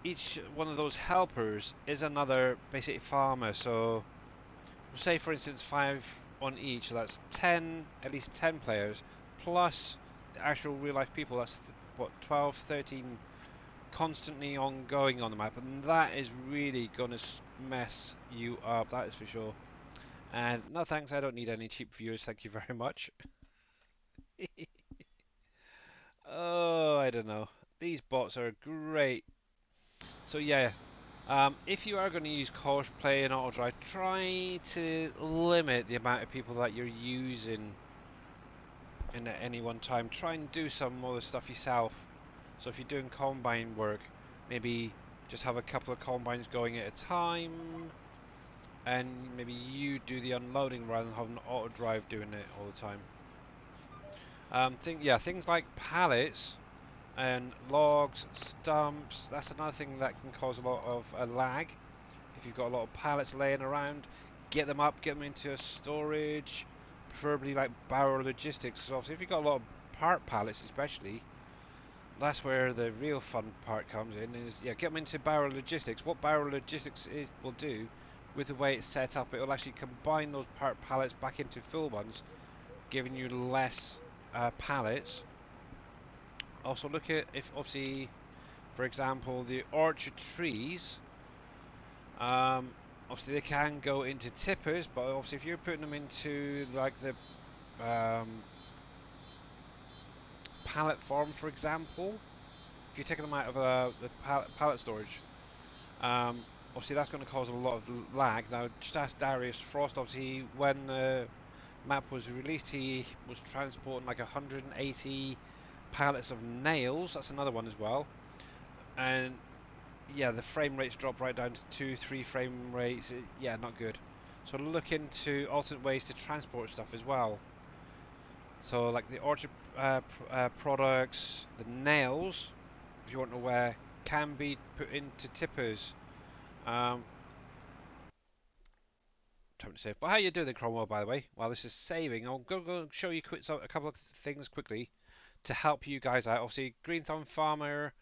each one of those helpers is another basic farmer. So say for instance 5 on each, so that's 10, at least 10 players plus the actual real life people. That's what, 12, 13 constantly ongoing on the map, and that is really gonna mess you up, that is for sure. And no thanks, I don't need any cheap viewers, thank you very much. Oh, I don't know. These bots are great. So yeah, if you are going to use cosplay and auto drive, try to limit the amount of people that you're using in at any one time. Try and do some of the stuff yourself. So if you're doing combine work, maybe just have a couple of combines going at a time, and maybe you do the unloading rather than having auto drive doing it all the time. Things like pallets and logs, stumps. That's another thing that can cause a lot of lag. If you've got a lot of pallets laying around, get them up, get them into a storage, preferably like barrel logistics. Because obviously, if you've got a lot of part pallets, especially, that's where the real fun part comes in. Is yeah, get them into barrel logistics. What barrel logistics will do, with the way it's set up, it will actually combine those part pallets back into full ones, giving you less pallets. Also, look at if obviously, for example, the orchard trees. Um, Obviously, they can go into tippers, but obviously, if you're putting them into like the um, pallet form, for example, if you're taking them out of the pallet storage, obviously that's going to cause a lot of lag. Now, just ask Darius Frost. Obviously, when the map was released, he was transporting like 180 pallets of nails. That's another one as well, and yeah, the frame rates drop right down to 2, 3 frame rates. Yeah, not good. So look into alternate ways to transport stuff as well. So like the orchard products, the nails, if you want to wear, can be put into tippers. Um, Time to save. But how you doing, Cromwell? By the way, while this is saving, I'll go show you a couple of things quickly to help you guys out. Obviously, Green Thumb Farmer.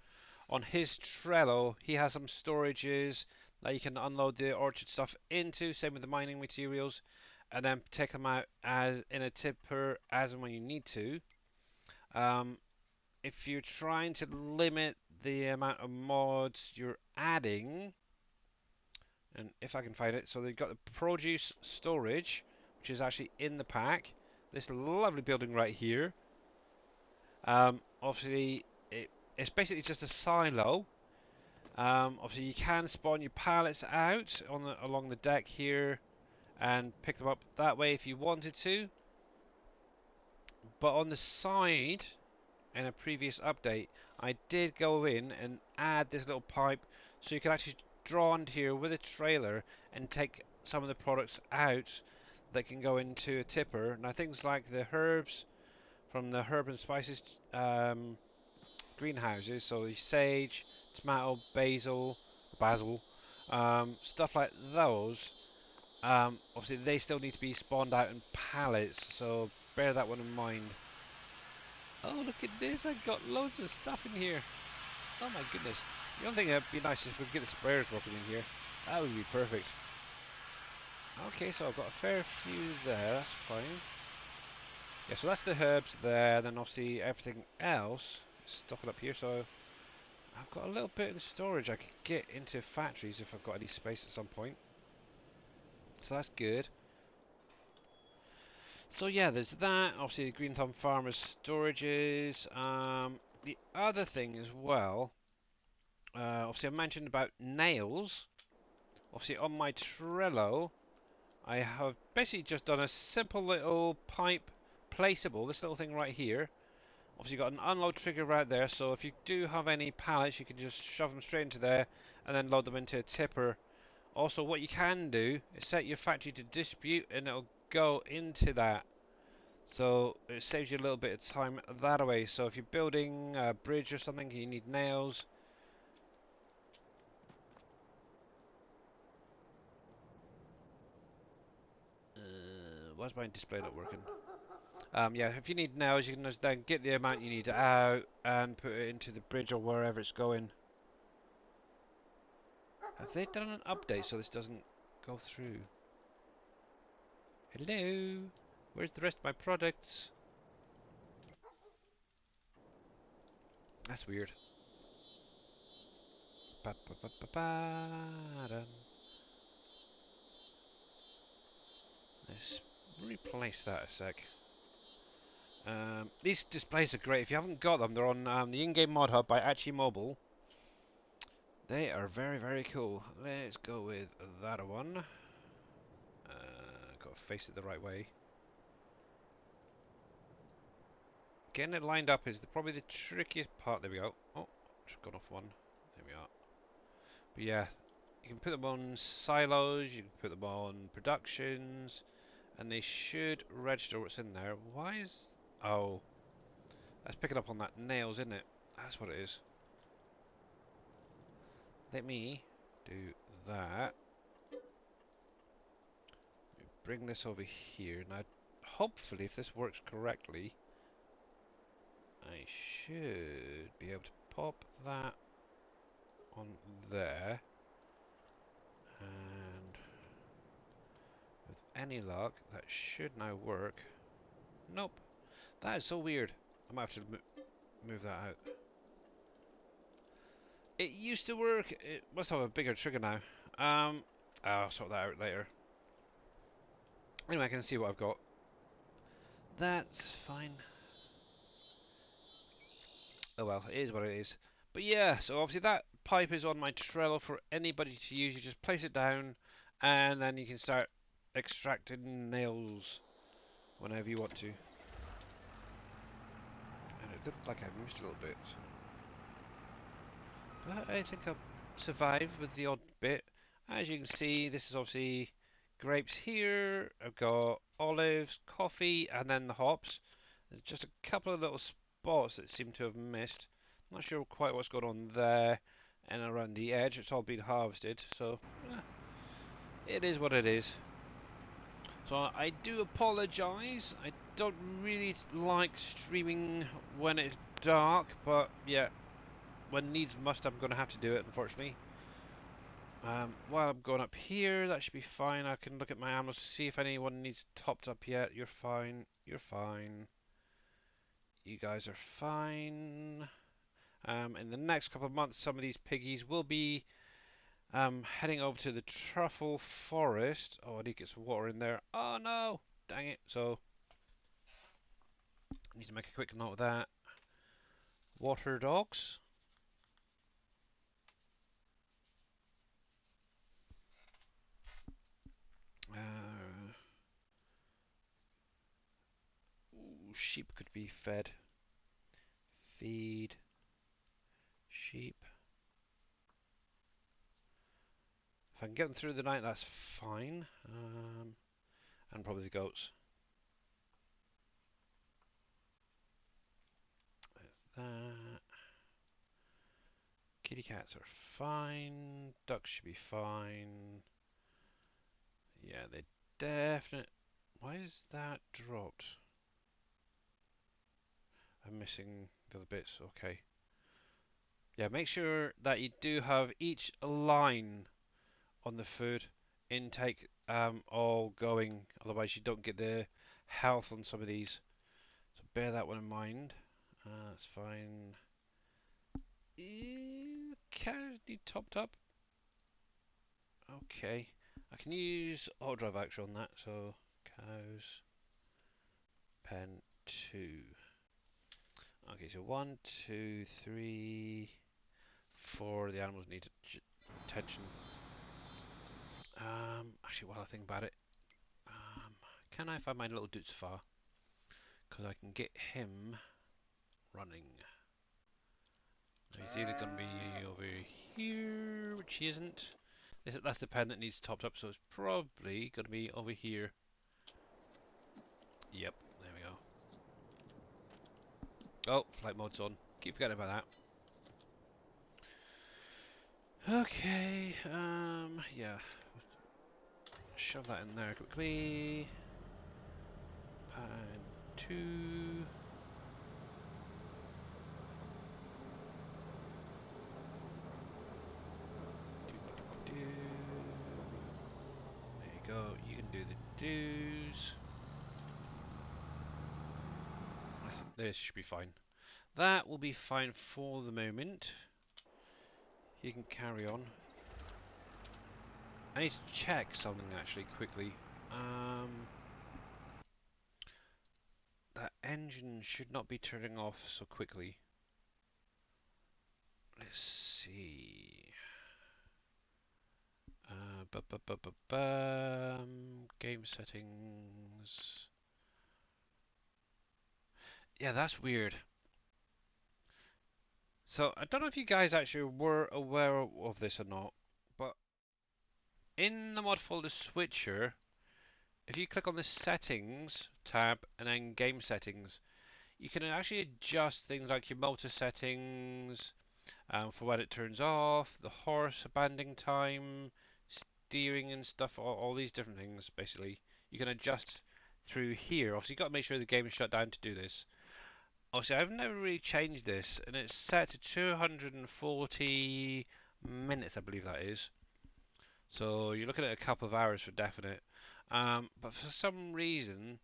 On his Trello, he has some storages that you can unload the orchard stuff into. Same with the mining materials, and then take them out as in a tipper as and when you need to. Um, if you're trying to limit the amount of mods you're adding, and if I can find it, so they've got the produce storage, which is actually in the pack. This lovely building right here. Obviously, it's basically just a silo. Obviously, you can spawn your pallets out along the deck here and pick them up that way if you wanted to. But on the side, in a previous update, I did go in and add this little pipe so you can actually draw onto here with a trailer and take some of the products out that can go into a tipper. Now, things like the herbs from the herb and spices greenhouses, so the sage, tomato, basil, stuff like those. Obviously, they still need to be spawned out in pallets, so bear that one in mind. Oh, look at this! I've got loads of stuff in here. Oh my goodness! The only thing that'd be nice is if we could get the sprayers working in here. That would be perfect. Okay, so I've got a fair few there. That's fine. Yeah, so that's the herbs there. Then obviously everything else is stocking up here. So I've got a little bit in storage I could get into factories if I've got any space at some point. So that's good. So yeah, there's that. Obviously, the Green Thumb Farmers storages. The other thing as well. Obviously, I mentioned about nails. Obviously, on my Trello, I have basically just done a simple little pipe placeable. This little thing right here. Obviously, you've got an unload trigger right there. So if you do have any pallets, you can just shove them straight into there and then load them into a tipper. Also, what you can do is set your factory to dispute, and it'll go into that. So it saves you a little bit of time that way. So if you're building a bridge or something, you need nails. Why's my display not working? Yeah, if you need nails, you can just then get the amount you need out and put it into the bridge or wherever it's going. Have they done an update so this doesn't go through? Hello? Where's the rest of my products? That's weird. Ba -ba -ba -ba -ba -dum. Let's replace that a sec. These displays are great. If you haven't got them, they're on the in-game mod hub by Actually Mobile. They are very, very cool. Let's go with that one. Got to face it the right way. Getting it lined up is probably the trickiest part. There we go. Oh, just gone off one. There we are. But yeah, you can put them on silos, you can put them on productions, and they should register what's in there. Why is... Oh, that's picking up on that nails, isn't it? That's what it is. Let me do that. Bring this over here. Now, hopefully, if this works correctly, I should be able to pop that on there. And with any luck, that should now work. Nope. That is so weird. I might have to move that out. It used to work. It must have a bigger trigger now. I'll sort that out later. Anyway, I can see what I've got. That's fine. Oh well, it is what it is. But yeah, so obviously that pipe is on my Trello for anybody to use. You just place it down, and then you can start extracting nails whenever you want to. And it looked like I missed a little bit. So. But I think I'll survive with the odd bit. As you can see, this is obviously grapes here. I've got olives, coffee, and then the hops. There's just a couple of little spots that seem to have missed. Not sure quite what's going on there and around the edge. It's all been harvested, so it is what it is. So I do apologise. I don't really like streaming when it's dark, but yeah, when needs must, I'm going to have to do it, unfortunately. While I'm going up here, that should be fine. I can look at my animals to see if anyone needs topped up yet. You're fine. You're fine. You guys are fine. In the next couple of months, some of these piggies will be heading over to the truffle forest. Oh, I need to get some water in there. Oh no! Dang it. So, I need to make a quick note of that. Water dogs. Ooh, sheep could be fed. Feed sheep. If I can get them through the night, that's fine. And probably the goats. There's that. Kitty cats are fine. Ducks should be fine. Yeah, they definitely... Why is that dropped? I'm missing the other bits. Okay. Yeah, make sure that you do have each line on the food intake all going. Otherwise, you don't get the health on some of these. So bear that one in mind. That's fine. Cows need topped up. Okay. I can use auto drive actually on that. So cows, pen 2. Okay, so 1, 2, 3, 4. The animals need attention. Actually, while I think about it, can I find my little Dutz-far? Because I can get him running. He's either going to be over here, which he isn't. That's the pen that needs topped up, so it's probably going to be over here. Yep, there we go. Oh, flight mode's on. Keep forgetting about that. Okay, yeah. Shove that in there quickly. Pan 2. There you go, you can do the do's. I think this should be fine. That will be fine for the moment. You can carry on. I need to check something actually quickly. engine should not be turning off so quickly. Let's see. Game settings. Yeah, that's weird. So I don't know if you guys actually were aware of this or not, but in the mod folder switcher, if you click on the settings tab and then game settings, you can actually adjust things like your motor settings, for when it turns off, the horse banding time, steering and stuff, all these different things basically. You can adjust through here. Obviously you've got to make sure the game is shut down to do this. Obviously I've never really changed this, and it's set to 240 minutes I believe that is. So you're looking at a couple of hours for definite. But for some reason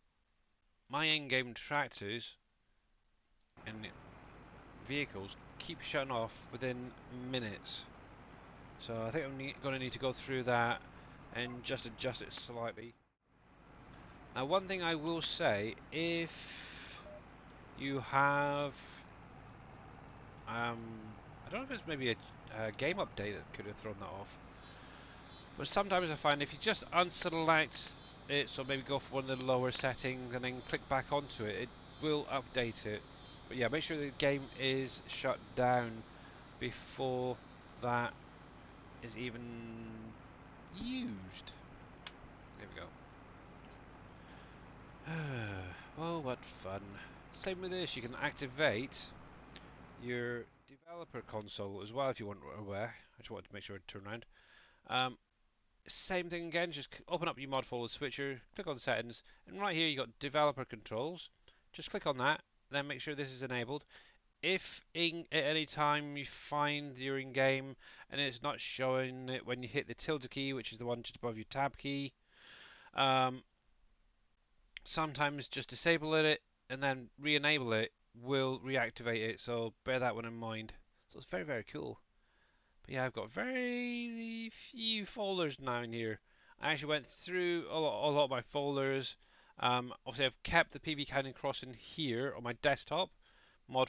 my in-game tractors and vehicles keep shutting off within minutes. So I think I'm going to need to go through that and just adjust it slightly. Now one thing I will say, if you have, I don't know if it's maybe a game update that could have thrown that off, but sometimes I find if you just unselect it, so maybe go for one of the lower settings and then click back onto it, it will update it. But yeah, make sure the game is shut down before that is even used. There we go. Well, what fun. Same with this, you can activate your developer console as well if you want aware. I just wanted to make sure to turn around. Same thing again, just open up your mod folder switcher, click on settings, and right here you got developer controls. Just click on that, then make sure this is enabled. If at any time you find you're in game and it's not showing it when you hit the tilde key, which is the one just above your tab key, sometimes just disable it and then re-enable it will reactivate it, so bear that one in mind. So it's very, very cool. But yeah, I've got very few folders now in here. I actually went through a lot of my folders. Obviously I've kept the PB Canyon Crossing here on my desktop mod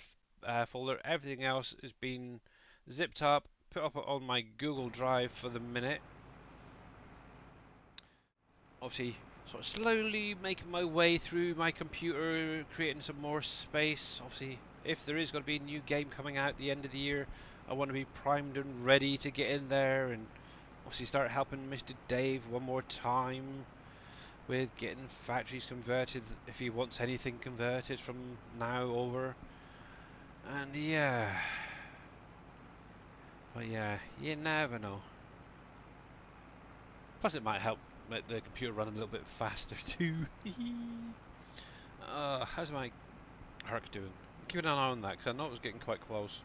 folder. Everything else has been zipped up, put up on my Google Drive for the minute. Obviously sort of slowly making my way through my computer, creating some more space. Obviously if there is going to be a new game coming out at the end of the year, I want to be primed and ready to get in there and obviously start helping Mr. Dave one more time with getting factories converted if he wants anything converted from now over. And yeah, but yeah, you never know. Plus it might help make the computer run a little bit faster too. How's my Herc doing? I'm keeping an eye on that because I know it was getting quite close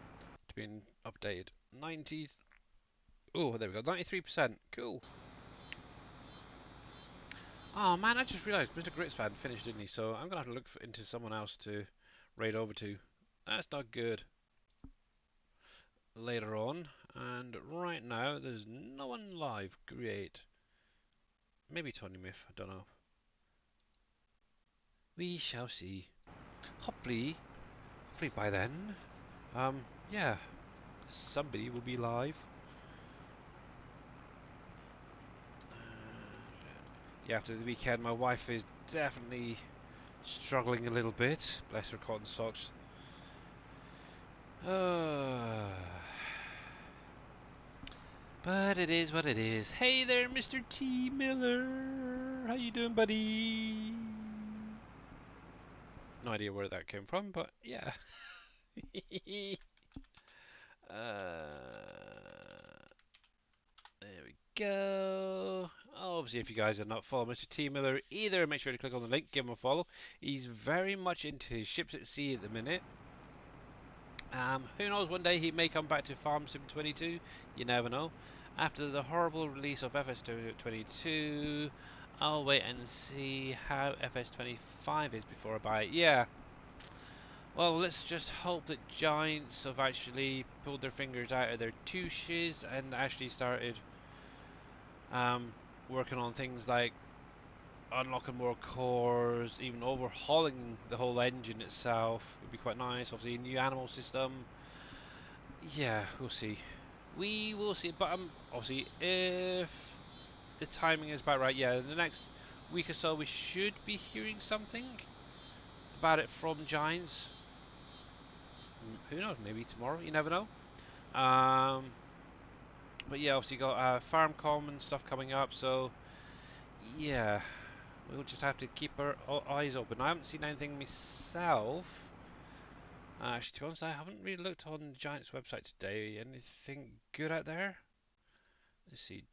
to being updated. 90. Oh, there we go. 93%. Cool. Oh man, I just realised Mr. Gritsfan finished, didn't he? So I'm gonna have to look into someone else to raid over to. That's not good. Later on, and right now there's no one live. Great. Maybe Tony Miff. I don't know. We shall see. Hopefully by then, yeah, somebody will be live. Yeah, after the weekend, my wife is definitely struggling a little bit. Bless her cotton socks. But it is what it is. Hey there, Mr. T. Miller. How you doing, buddy? No idea where that came from, but yeah. There we go. Obviously, if you guys are not following Mr. T. Miller either, make sure to click on the link, give him a follow. He's very much into his ships at sea at the minute. Who knows, one day he may come back to Farm Sim 22. You never know. After the horrible release of FS22, I'll wait and see how FS25 is before I buy it. Yeah. Well, let's just hope that Giants have actually pulled their fingers out of their touches and actually started working on things like unlocking more cores, even overhauling the whole engine itself would be quite nice. Obviously, a new animal system. Yeah, we'll see. We will see. But obviously, if the timing is about right, yeah, in the next week or so, we should be hearing something about it from Giants. Who knows? Maybe tomorrow. You never know. Um, but yeah, obviously, you got FarmCom and stuff coming up. So yeah, we'll just have to keep our eyes open. I haven't seen anything myself. Actually, to be honest, I haven't really looked on the Giants website today. Anything good out there? Let's see.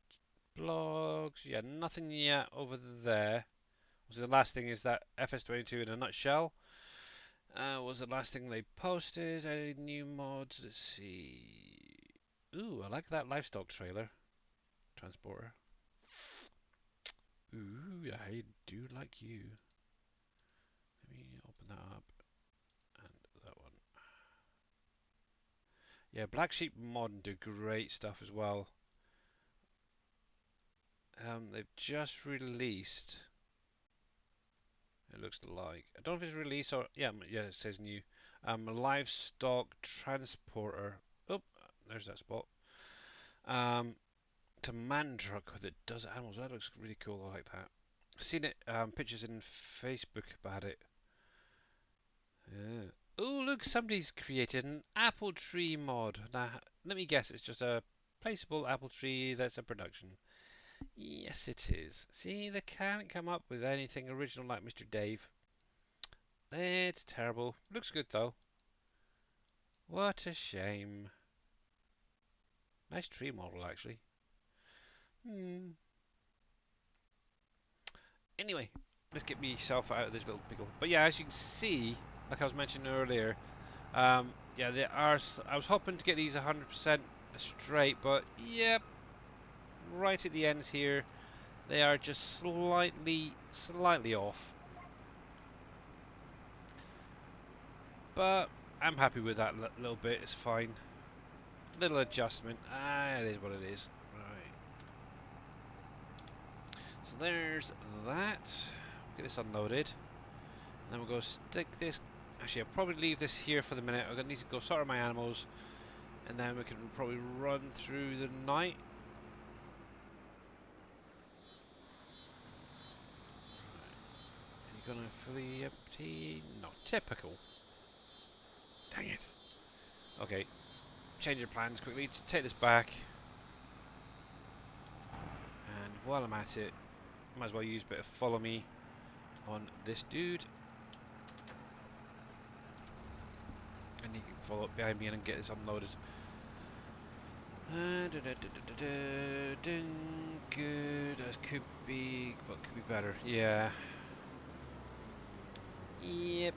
Blogs. Yeah, nothing yet over there. So the last thing is that FS22 in a nutshell. Was the last thing they posted. Any new mods? Let's see. Ooh, I like that livestock trailer. Transporter. Ooh, I do like you. Let me open that up. And that one. Yeah, Black Sheep mod do great stuff as well. They've just released. It looks like. I don't know if it's released or yeah. It says new. A livestock transporter. Oh, there's that spot. It's a man truck that does animals. That looks really cool. I like that. I've seen it. Pictures in Facebook about it. Yeah. Oh, look! Somebody's created an apple tree mod. Now, let me guess. It's just a placeable apple tree that's a production. Yes, it is. See, they can't come up with anything original like Mr. Dave. It's terrible. Looks good though. What a shame. Nice tree model, actually. Hmm. Anyway, let's get myself out of this little pickle. But yeah, as you can see, like I was mentioning earlier, yeah, there are. I was hoping to get these 100% straight, but yep, right at the ends here, they are just slightly off. But I'm happy with that little bit. It's fine. Little adjustment. It is what it is. Right. So there's that. Get this unloaded. And then we'll go stick this. Actually, I'll probably leave this here for the minute. I'm gonna need to go sort my animals, and then we can probably run through the night. Right. Are you gonna fully empty? Not typical. Dang it. Okay. Change your plans quickly. Just take this back. And while I'm at it, might as well use a bit of follow me on this dude. And you can follow up behind me and get this unloaded. Good. That could be. What could be better? Yeah. Yep.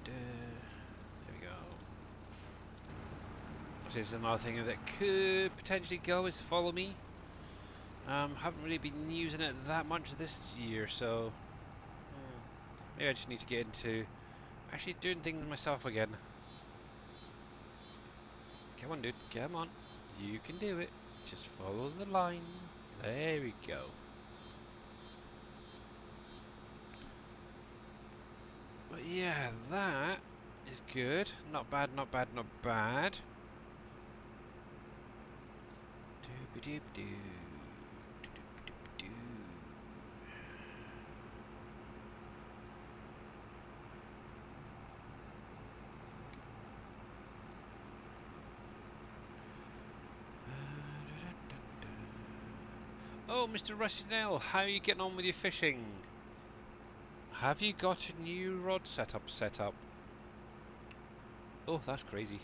There we go. This is another thing that could potentially go is follow me. Haven't really been using it that much this year, so maybe I just need to get into actually doing things myself again. Come on, dude. Come on. You can do it. Just follow the line. There we go. But yeah, that is good. Not bad, not bad, not bad. Doop-a-doop-doo. Doop-a-doop-doo. Oh, Mr. Russinell, how are you getting on with your fishing? Have you got a new rod set up? Oh, that's crazy.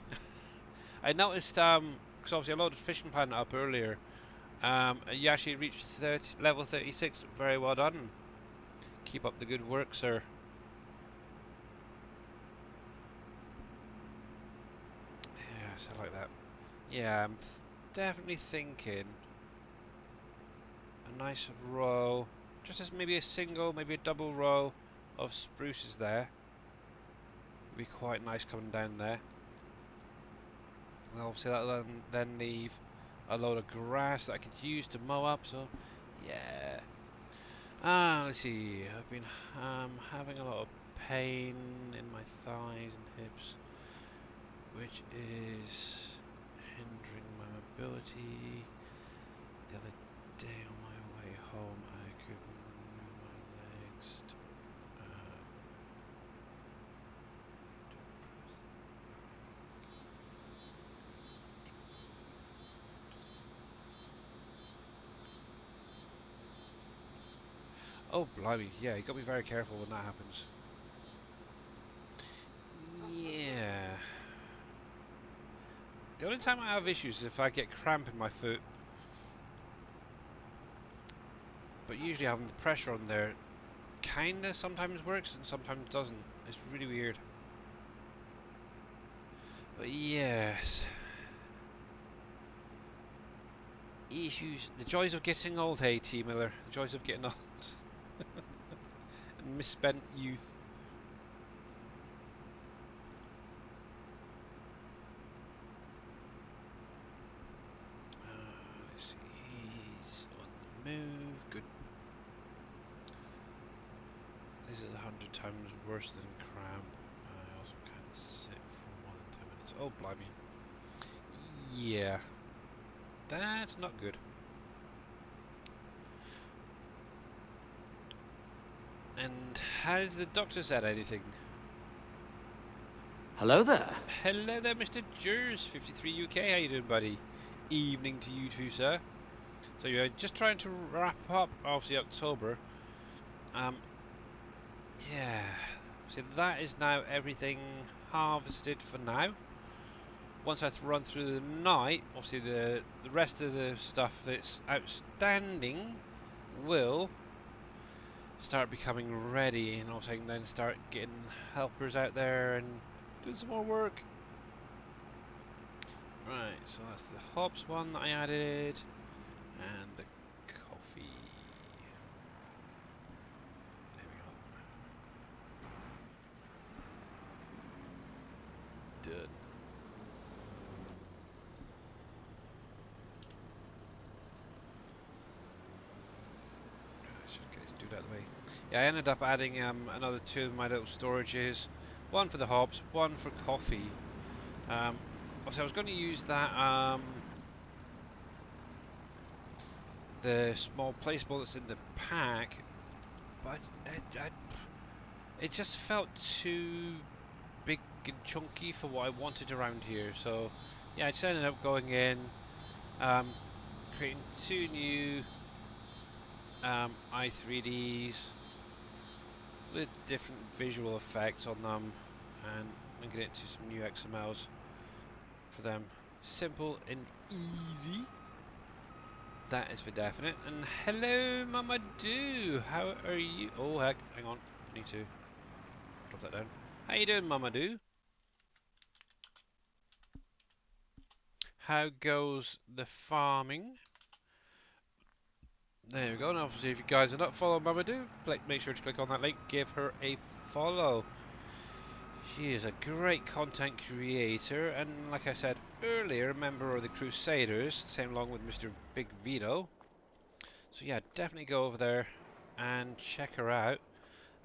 I noticed, because obviously I loaded Fishing Planet up earlier. You actually reached level 36. Very well done. Keep up the good work, sir. Yes, I like that. Yeah, I'm definitely thinking a nice row, just as maybe a single, maybe a double row of spruces there. Would be quite nice coming down there. And obviously that'll then leave a load of grass that I could use to mow up. So, yeah. Let's see. I've been having a lot of pain in my thighs and hips, which is hindering my mobility. The other day on my way home, I couldn't move my legs. Oh, blimey. Yeah, you got to be very careful when that happens. Yeah. The only time I have issues is if I get cramp in my foot. But usually having the pressure on there kinda sometimes works and sometimes doesn't. It's really weird. But yes. Issues. The joys of getting old, hey T Miller. The joys of getting old. And misspent youth. Let's see. He's on the move. Good. This is 100 times worse than cramp. I also can't sit for more than 10 minutes. Oh, blimey. Yeah. That's not good. And has the doctor said anything? Hello there. Hello there, Mr. Jers, 53 UK. How you doing, buddy? Evening to you too, sir. So you're just trying to wrap up, obviously, October. Yeah. So that is now everything harvested for now. Once I run through the night, obviously the rest of the stuff that's outstanding will start becoming ready, and also I can then start getting helpers out there and doing some more work. Right, so that's the hops one that I added, and the coffee. There we go. Done. I should get this dude out of the way. Yeah, I ended up adding another two of my little storages. One for the hops, one for coffee. Also, I was going to use that the small placebo that's in the pack, but it just felt too big and chunky for what I wanted around here. So yeah, I just ended up going in, creating two new i3Ds with different visual effects on them, and linking it to some new XMLs for them. Simple and easy. That is for definite. And hello, Mama Do. How are you? Oh heck, hang on. I need to drop that down. How you doing, Mama Do? How goes the farming? There we go. And obviously, if you guys are not following Mama Do, make sure to click on that link. Give her a follow. She is a great content creator, and like I said earlier, a member of the Crusaders, same along with Mr. Big Vito. So yeah, definitely go over there and check her out.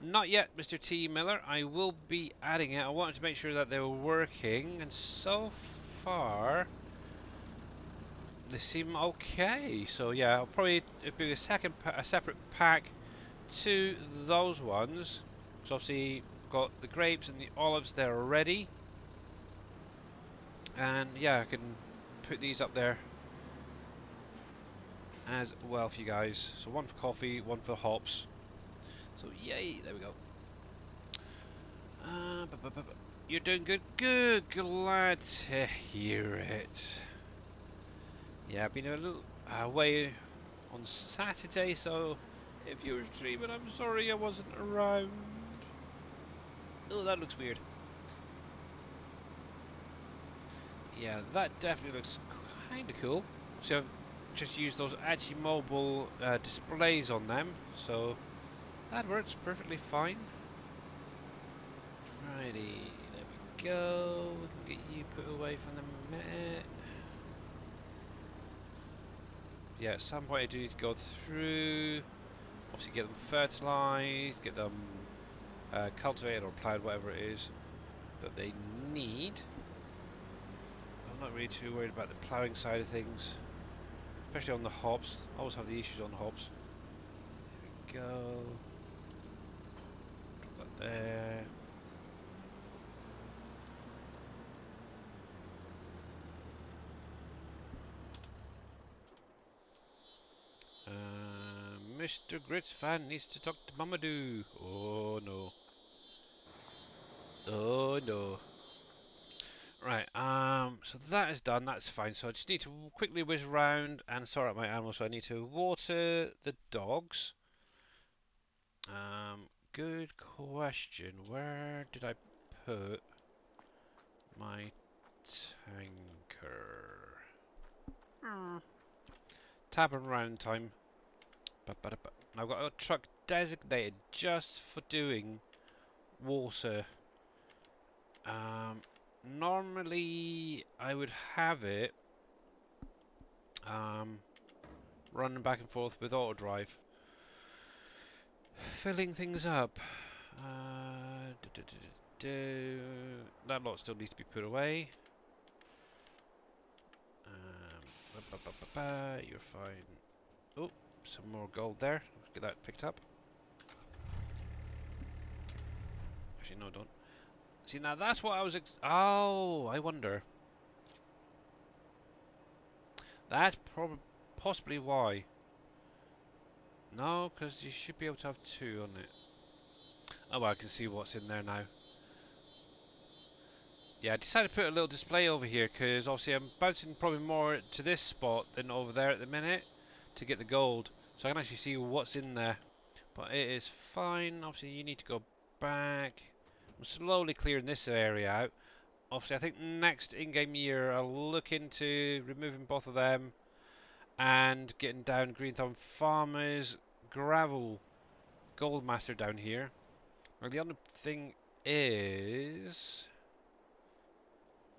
Not yet, Mr. T. Miller. I will be adding it. I wanted to make sure that they were working, and so far they seem okay. So yeah, I'll probably it'll be a separate pack to those ones. So obviously got the grapes and the olives there already, and yeah, I can put these up there as well for you guys. So one for coffee, one for hops. So yay, there we go. You're doing good. Good. Glad to hear it. Yeah, I've been a little away on Saturday, so if you were streaming, I'm sorry I wasn't around. Oh, that looks weird. Yeah, that definitely looks kind of cool. So I've just used those Achi Mobile displays on them, so that works perfectly fine. Righty, there we go. We can get you put away from the minute. Yeah, at some point I do need to go through Obviously get them fertilised, get them cultivated or ploughed, whatever it is that they need. I'm not really too worried about the ploughing side of things, especially on the hops. I always have the issues on hops. There we go. Drop that there. Mr. Grits fan needs to talk to Mamadou. Oh no. Oh no. Right, so that is done, that's fine. So I just need to quickly whiz around and sort out my animals. So I need to water the dogs. Good question. Where did I put my tanker? Tab around time. I've got a truck designated just for doing water. Normally I would have it running back and forth with auto drive, filling things up. That lot still needs to be put away. You're fine. Oh, some more gold there. Let's get that picked up. Actually, no, don't. See, now that's what I was. Oh, I wonder. That's possibly why. No, because you should be able to have two on it. Oh, well, I can see what's in there now. Yeah, I decided to put a little display over here because obviously I'm bouncing probably more to this spot than over there at the minute to get the gold. So I can actually see what's in there. But it is fine. Obviously you need to go back. I'm slowly clearing this area out. Obviously I think next in-game year I'll look into removing both of them and getting down Green Thumb Farmers Gravel Goldmaster down here. Well, the other thing is,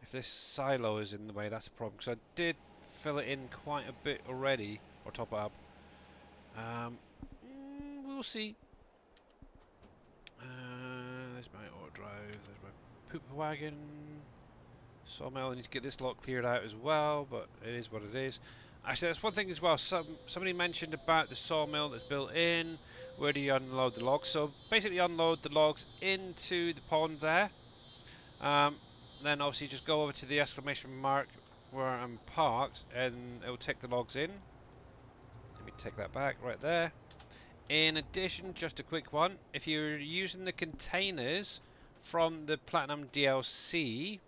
if this silo is in the way, that's a problem. Because I did fill it in quite a bit already, or top it up. We'll see. There's my auto drive. There's my poop wagon. Sawmill. I need to get this lot cleared out as well, but it is what it is. Actually, that's one thing as well. Somebody mentioned about the sawmill that's built in. Where do you unload the logs? So basically, unload the logs into the pond there. Um, then obviously just go over to the exclamation mark where I'm parked, and it will take the logs in. Let me take that back right there. In addition, just a quick one, if you're using the containers from the Platinum DLC,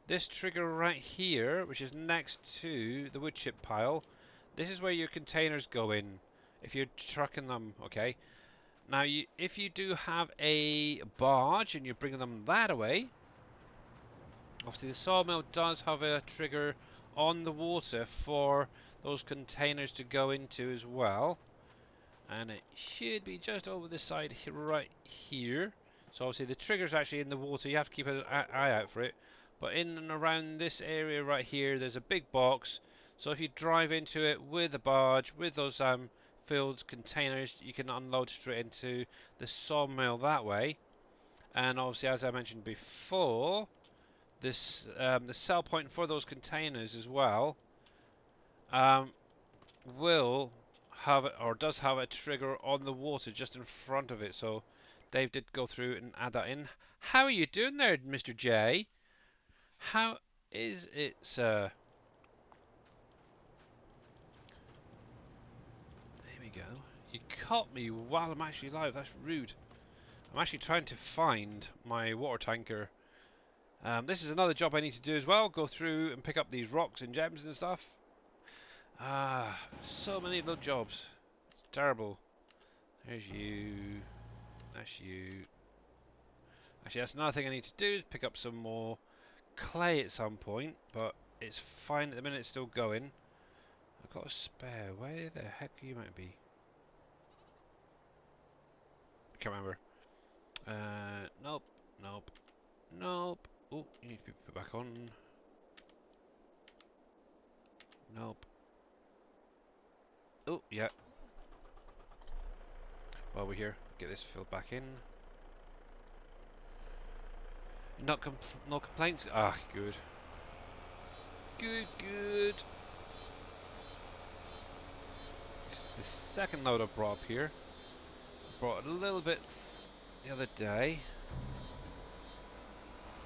this trigger right here, which is next to the wood chip pile, this is where your containers go in, if you're trucking them, okay? Now, if you do have a barge and you're bringing them that way, obviously the sawmill does have a trigger on the water for those containers to go into as well. And it should be just over the side here, right here. So obviously the trigger's actually in the water, you have to keep an eye out for it. But in and around this area right here, there's a big box. So if you drive into it with a barge, with those filled containers, you can unload straight into the sawmill that way. And obviously, as I mentioned before, this the sell point for those containers as well will have or does have a trigger on the water just in front of it. So Dave did go through and add that in. How are you doing there, Mr. J? How is it, sir? There we go. You caught me while I'm actually live. That's rude. I'm actually trying to find my water tanker. This is another job I need to do as well. Go through and pick up these rocks and gems and stuff. So many little jobs. It's terrible. There's you. That's you. Actually, that's another thing I need to do, is pick up some more clay at some point, but it's fine at the minute, it's still going. I've got a spare. Where the heck you might be? I can't remember. Nope, nope, nope. Oh, you need to be put back on. Nope. Oh, yeah. while we're here. Get this filled back in. No complaints? Ah, good. Good. This is the second load I brought up here. I brought a little bit the other day.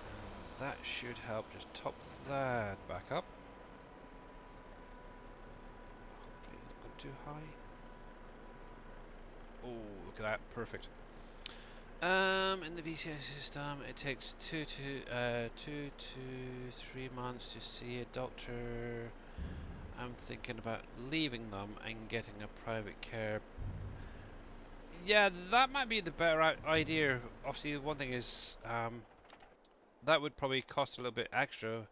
And that should help just top that back up. Hopefully it's not gone too high. Oh, look at that, perfect. In the VCS system, it takes 2 to 3 months to see a doctor. I'm thinking about leaving them and getting a private care. Yeah, that might be the better idea. Obviously, one thing is, that would probably cost a little bit extra,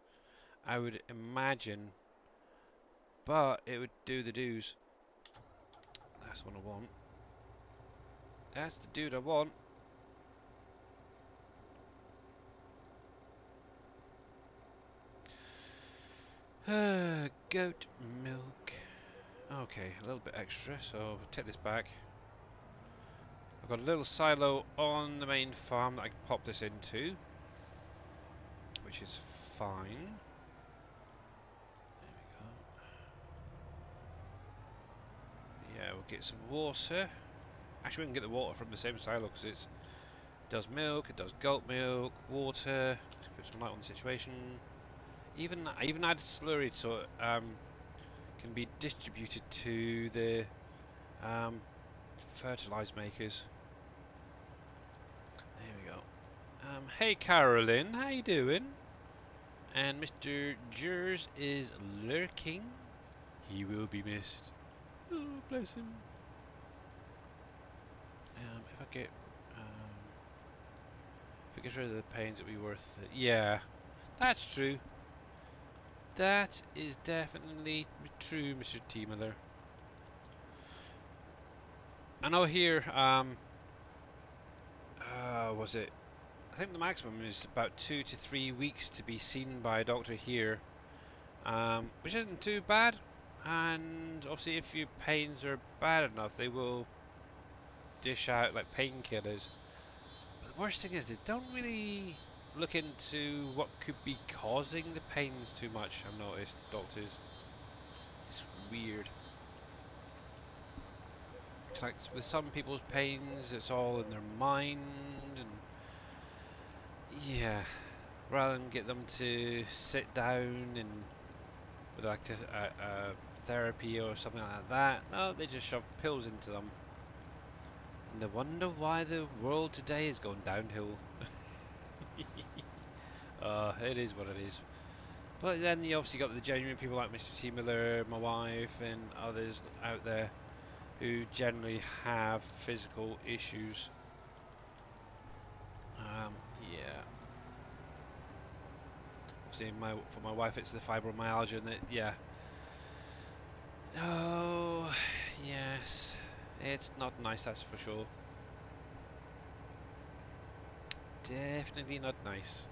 I would imagine, but it would do the dues. That's what I want. That's the dude I want. Goat milk. Okay, a little bit extra, so take this back. I've got a little silo on the main farm that I can pop this into, which is fine. There we go. Yeah, we'll get some water. Actually, we can get the water from the same silo because it does milk, it does goat milk, water. Let's put some light on the situation. I even added slurry so it can be distributed to the fertilizer makers. There we go. Hey Carolyn, how you doing? And Mr. Jers is lurking. He will be missed. Oh, bless him. If I get rid of the pains, it'll be worth it. Yeah, that's true. That is definitely true, Mr. T Miller. I know here, was it? I think the maximum is about 2 to 3 weeks to be seen by a doctor here, which isn't too bad. And obviously, if your pains are bad enough, they will dish out like painkillers. But the worst thing is they don't really look into what could be causing the pains too much. I've noticed doctors. It's weird. It's like with some people's pains, it's all in their mind, and yeah, rather than get them to sit down and with like a therapy or something like that, no, they just shove pills into them. And they wonder why the world today is going downhill. It is what it is. But then you obviously got the genuine people like Mr. T. Miller, my wife, and others out there who generally have physical issues. Yeah. Obviously, for my wife, it's the fibromyalgia, and yeah. Oh, yes. It's not nice, that's for sure. Definitely not nice.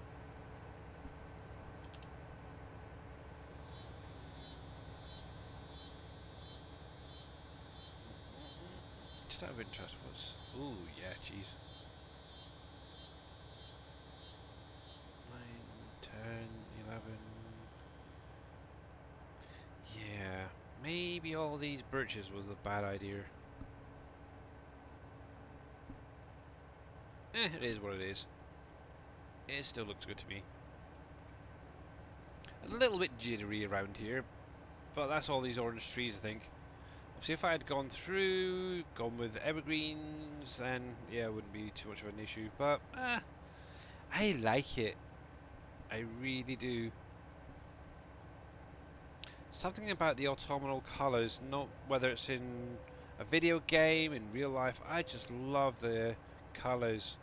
Just out of interest, what's... Ooh, yeah, jeez. 9, 10, 11... Yeah, maybe all these birches was a bad idea. It is what it is. It still looks good to me. A little bit jittery around here, but that's all these orange trees, I think. Obviously, if I had gone with evergreens, then yeah, it wouldn't be too much of an issue. But I like it. I really do. Something about the autumnal colours, not whether it's in a video game, in real life, I just love the colours.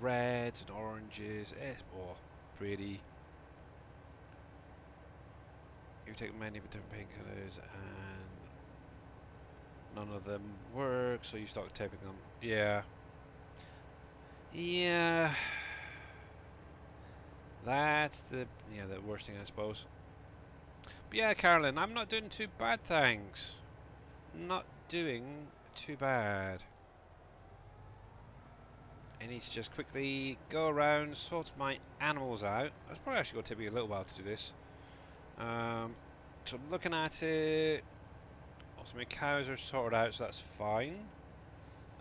Reds and oranges, it's pretty. You take many different paint colours and none of them work, so you start taping them. Yeah. Yeah. That's the worst thing, I suppose. But yeah, Carolyn, I'm not doing too bad, thanks. not doing too bad. I need to just quickly go around, sort my animals out. It's probably actually going to take me a little while to do this. So I'm looking at it. Also, my cows are sorted out, so that's fine.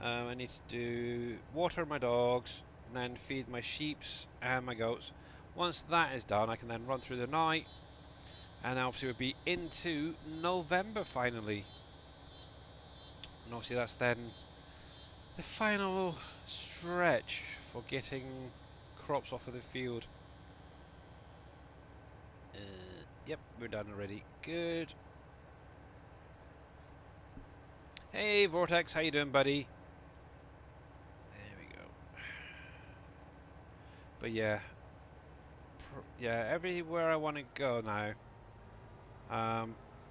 I need to do water my dogs, and then feed my sheeps and my goats. Once that is done, I can then run through the night, and obviously we'll be into November finally. And obviously that's then the final stretch for getting crops off of the field. Yep, we're done already. Good. Hey Vortex, how you doing, buddy? There we go. But yeah, everywhere I want to go now.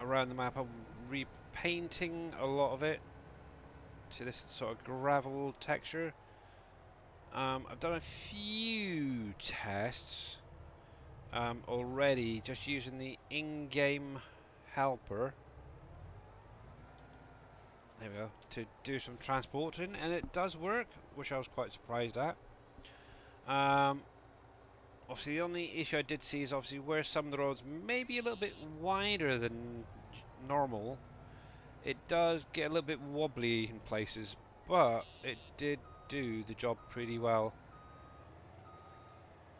Around the map, I'm repainting a lot of it to this sort of gravel texture. I've done a few tests already, just using the in-game helper. There we go, to do some transporting, and it does work, which I was quite surprised at. Obviously, the only issue I did see is obviously where some of the roads may be a little bit wider than normal. It does get a little bit wobbly in places, but it did do the job pretty well.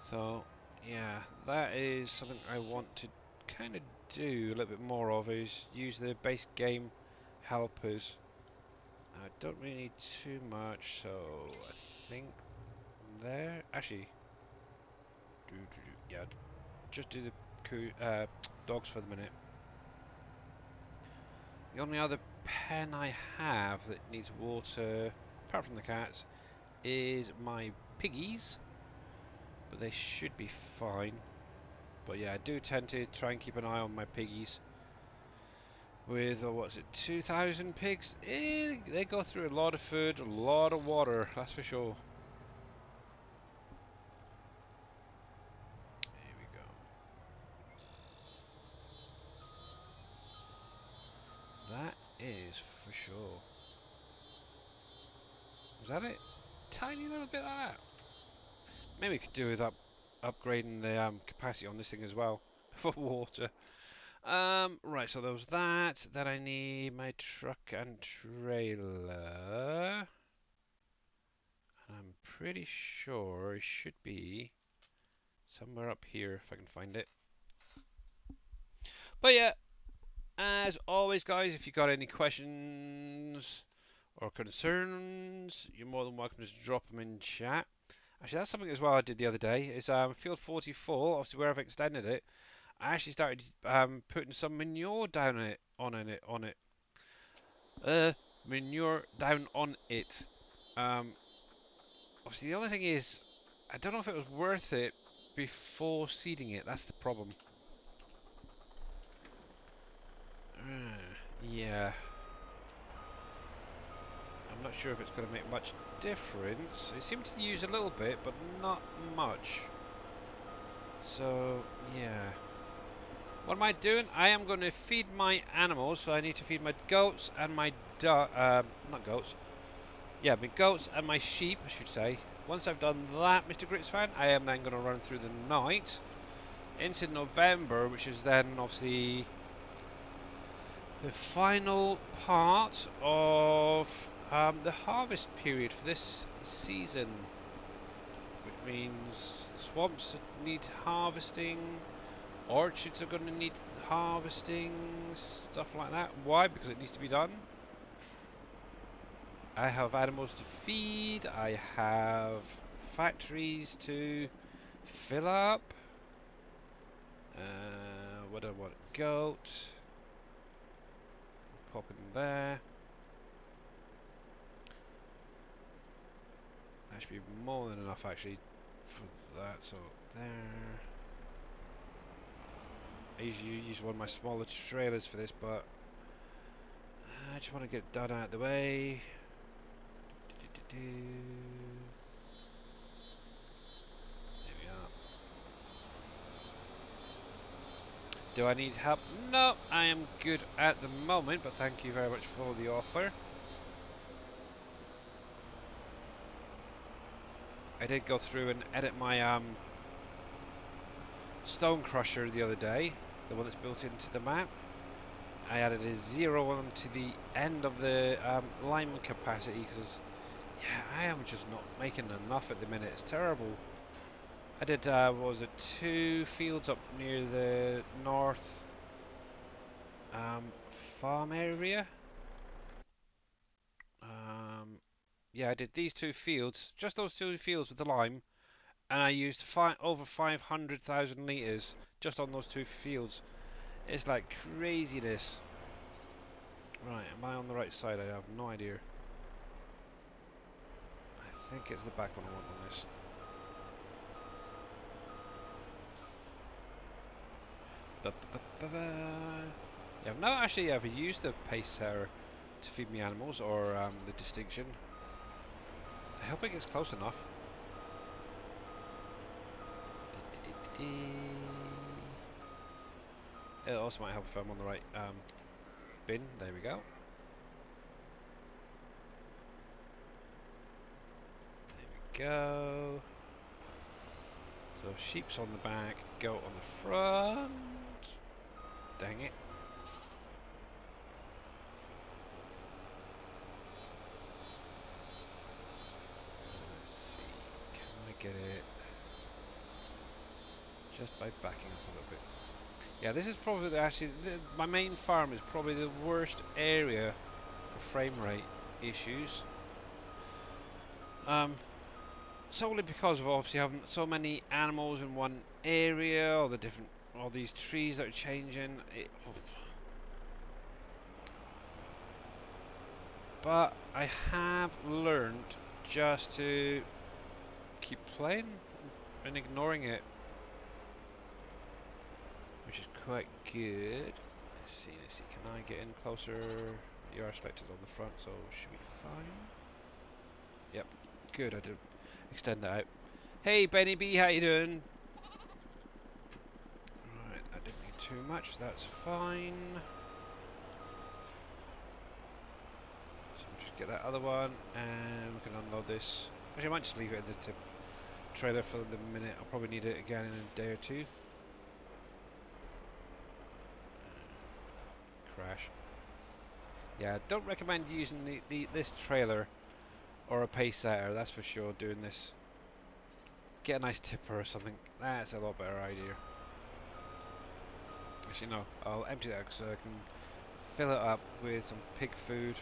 So, yeah, that is something I want to kind of do a little bit more of, is use the base game helpers. I don't really need too much, so I think there. Actually, yeah, just do the dogs for the minute. The only other pen I have that needs water, apart from the cats, is my piggies, but they should be fine. But yeah, I do tend to try and keep an eye on my piggies. With, what's it, 2,000 pigs? They go through a lot of food, a lot of water, that's for sure. Here we go. That is for sure. Was that it? Tiny little bit like that. Maybe we could do with upgrading the capacity on this thing as well for water. Right, so there was that. Then I need my truck and trailer. And I'm pretty sure it should be somewhere up here if I can find it. But yeah, as always, guys, if you got any questions or concerns, you're more than welcome to drop them in chat. Actually, that's something as well I did the other day. Is field 44, obviously where I've extended it, I actually started putting some manure down on it. Manure down on it. Obviously, the only thing is, I don't know if it was worth it before seeding it. That's the problem. Yeah. I'm not sure if it's going to make much difference. It seemed to use a little bit, but not much. So, yeah. What am I doing? I am going to feed my animals, so I need to feed my goats and my not goats. Yeah, my goats and my sheep, I should say. Once I've done that, Mr. Gritsfan, I am then going to run through the night into November, which is then obviously the final part of the harvest period for this season, which means swamps need harvesting, orchards are going to need harvesting, stuff like that. Why? Because it needs to be done. I have animals to feed, I have factories to fill up. What do I want? Goat. Pop in there. That should be more than enough actually for that, so there. I usually use one of my smaller trailers for this, but I just want to get it done out of the way. There we are. Do I need help? No, I am good at the moment, but thank you very much for the offer. I did go through and edit my stone crusher the other day, the one that's built into the map. I added a 0 onto the end of the lime capacity because, yeah, I am just not making enough at the minute. It's terrible. I did, what was it, 2 fields up near the north farm area. Yeah, I did these 2 fields, just those 2 fields with the lime, and I used over 500,000 litres just on those 2 fields. It's like craziness. Right, am I on the right side? I have no idea. I think it's the back one I want on this. Yeah, I've not actually ever used the pace setter to feed me animals, or the distinction. I hope it gets close enough. It also might help if I'm on the right bin. There we go. There we go. So sheep's on the back, goat on the front. Dang it. Let's see. Can I get it just by backing up a little bit? Yeah, this is probably actually my main farm is probably the worst area for frame rate issues. Solely because of obviously having so many animals in one area, all the different, all these trees that are changing. But I have learned just to keep playing and ignoring it, which is quite good. Let's see. Can I get in closer? You are selected on the front, so should be fine. Yep, good. I did extend that out. Hey, Benny B, how you doing? Right, I didn't need too much. That's fine. So we'll just get that other one, and we can unload this. Actually, I might just leave it in the trailer for the minute. I'll probably need it again in a day or two. Crash. Yeah, don't recommend using this trailer or a pace setter, that's for sure. Doing this, get a nice tipper or something. That's a lot better idea. Actually, no, I'll empty that so I can fill it up with some pig food,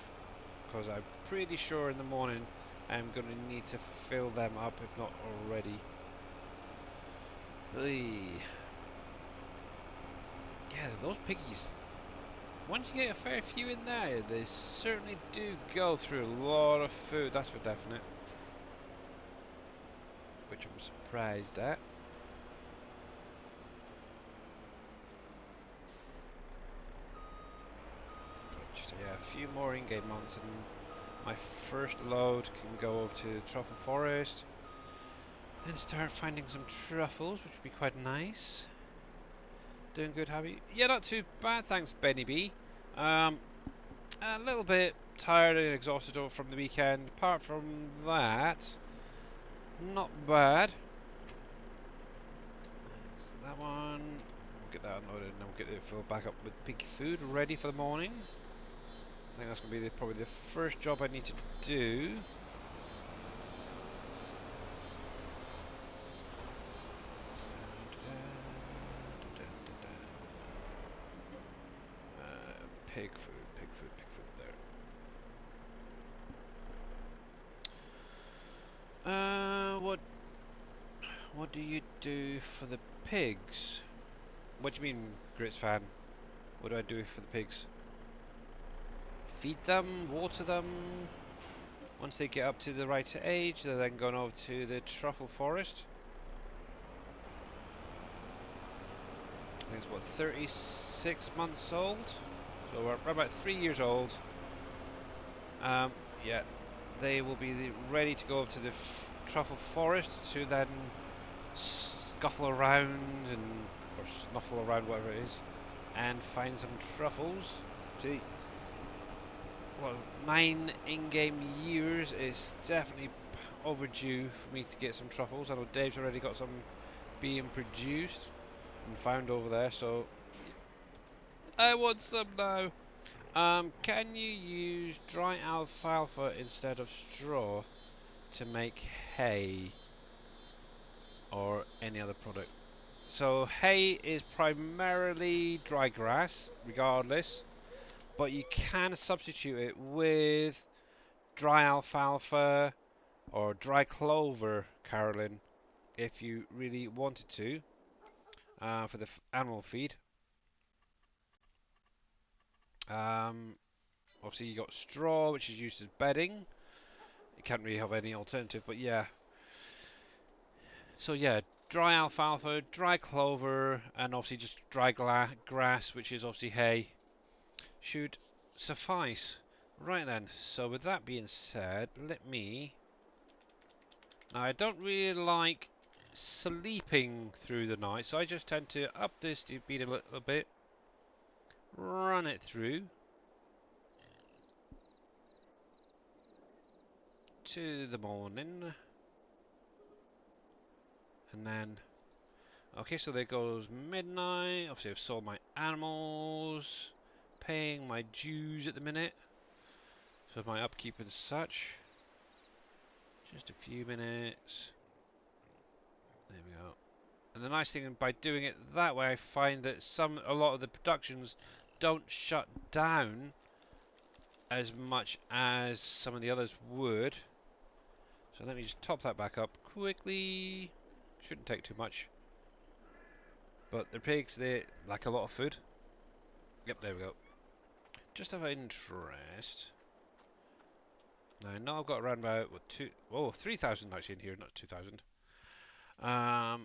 because I'm pretty sure in the morning I'm going to need to fill them up, if not already. Yeah, those piggies, once you get a fair few in there, they certainly do go through a lot of food, that's for definite. Which I'm surprised at. But just, yeah, a few more in-game months and my first load can go over to the truffle forest and start finding some truffles, which would be quite nice. Doing good, Happy? Yeah, not too bad, thanks, Benny B. A little bit tired and exhausted from the weekend. Apart from that, not bad. So that one, we'll get that unloaded, and then we'll get it filled back up with pig food, ready for the morning. I think that's going to be probably the first job I need to do. Pig food there. What do you do for the pigs? What do you mean, Grits fan? What do I do for the pigs? Feed them, water them. Once they get up to the right age, they're then going over to the truffle forest. I think it's what, 36 months old? So we're about 3 years old. Yeah, they will be ready to go over to the truffle forest to then scuffle around or snuffle around, whatever it is. and find some truffles. See, well, 9 in-game years is definitely overdue for me to get some truffles. I know Dave's already got some being produced and found over there, so I want some now. Can you use dry alfalfa instead of straw to make hay or any other product? So hay is primarily dry grass, regardless, but you can substitute it with dry alfalfa or dry clover, Carolyn, if you really wanted to, for the animal feed. Obviously you got straw, which is used as bedding. You can't really have any alternative, but yeah. So yeah, dry alfalfa, dry clover, and obviously just dry grass, which is obviously hay, should suffice. Right then, so with that being said, let me... Now I don't really like sleeping through the night, so I just tend to up the speed a little bit, run it through to the morning, and then... Okay, so there goes midnight. Obviously I've sold my animals, paying my dues at the minute, so my upkeep and such. Just a few minutes. There we go. And the nice thing by doing it that way, I find that a lot of the productions don't shut down as much as some of the others would. So let me just top that back up quickly. Shouldn't take too much. But the pigs, they like a lot of food. Yep, there we go. Just of interest. Now I know I've got around about 3,000 actually in here, not 2,000. How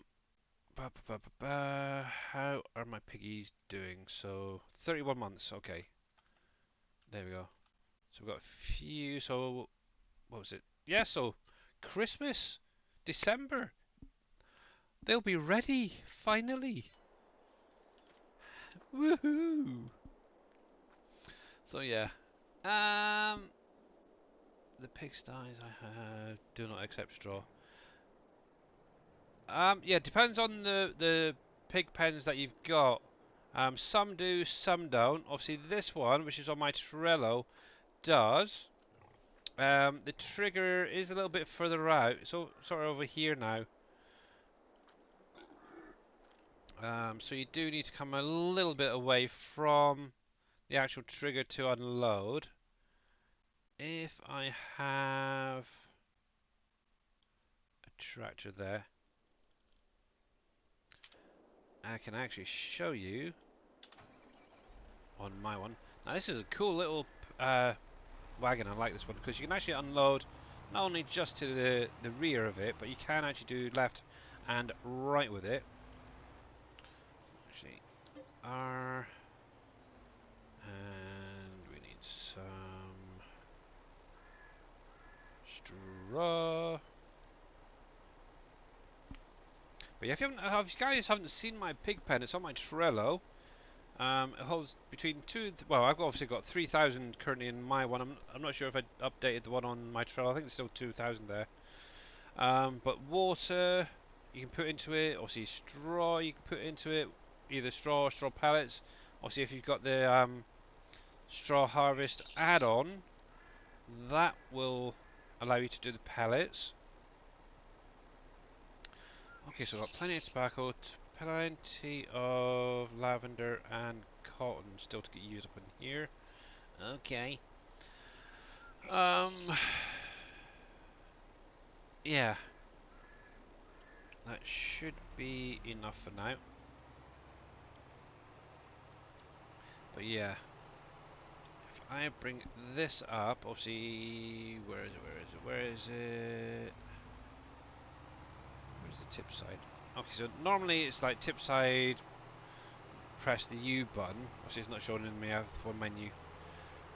are my piggies doing? So 31 months. Okay, there we go. So we've got a few. So what was it? Yeah. So Christmas, December. They'll be ready finally. Woohoo! So yeah. The pigsties I have do not accept straw. Yeah, depends on the pig pens that you've got. Some do, some don't. Obviously, this one, which is on my Trello, does. The trigger is a little bit further out, so sort of over here now. So you do need to come a little bit away from the actual trigger to unload. If I have a tractor there, I can actually show you on my one. Now this is a cool little wagon. I like this one because you can actually unload not only just to the rear of it, but you can actually do left and right with it. Actually, R, and we need some straw. But yeah, if you guys haven't seen my pig pen, it's on my Trello. It holds between well, I've obviously got 3,000 currently in my one. I'm not sure if I updated the one on my Trello. I think it's still 2,000 there. But water you can put into it. Obviously straw you can put into it. Either straw or straw pellets. Obviously if you've got the straw harvest add-on, that will allow you to do the pellets. Okay, so I've got plenty of tobacco, plenty of lavender and cotton still to get used up in here. Okay. Yeah. That should be enough for now. But yeah. If I bring this up, obviously, where is it? Where's the tip side? Okay, so normally it's like tip side, press the U button. Obviously it's not showing in my F1 menu.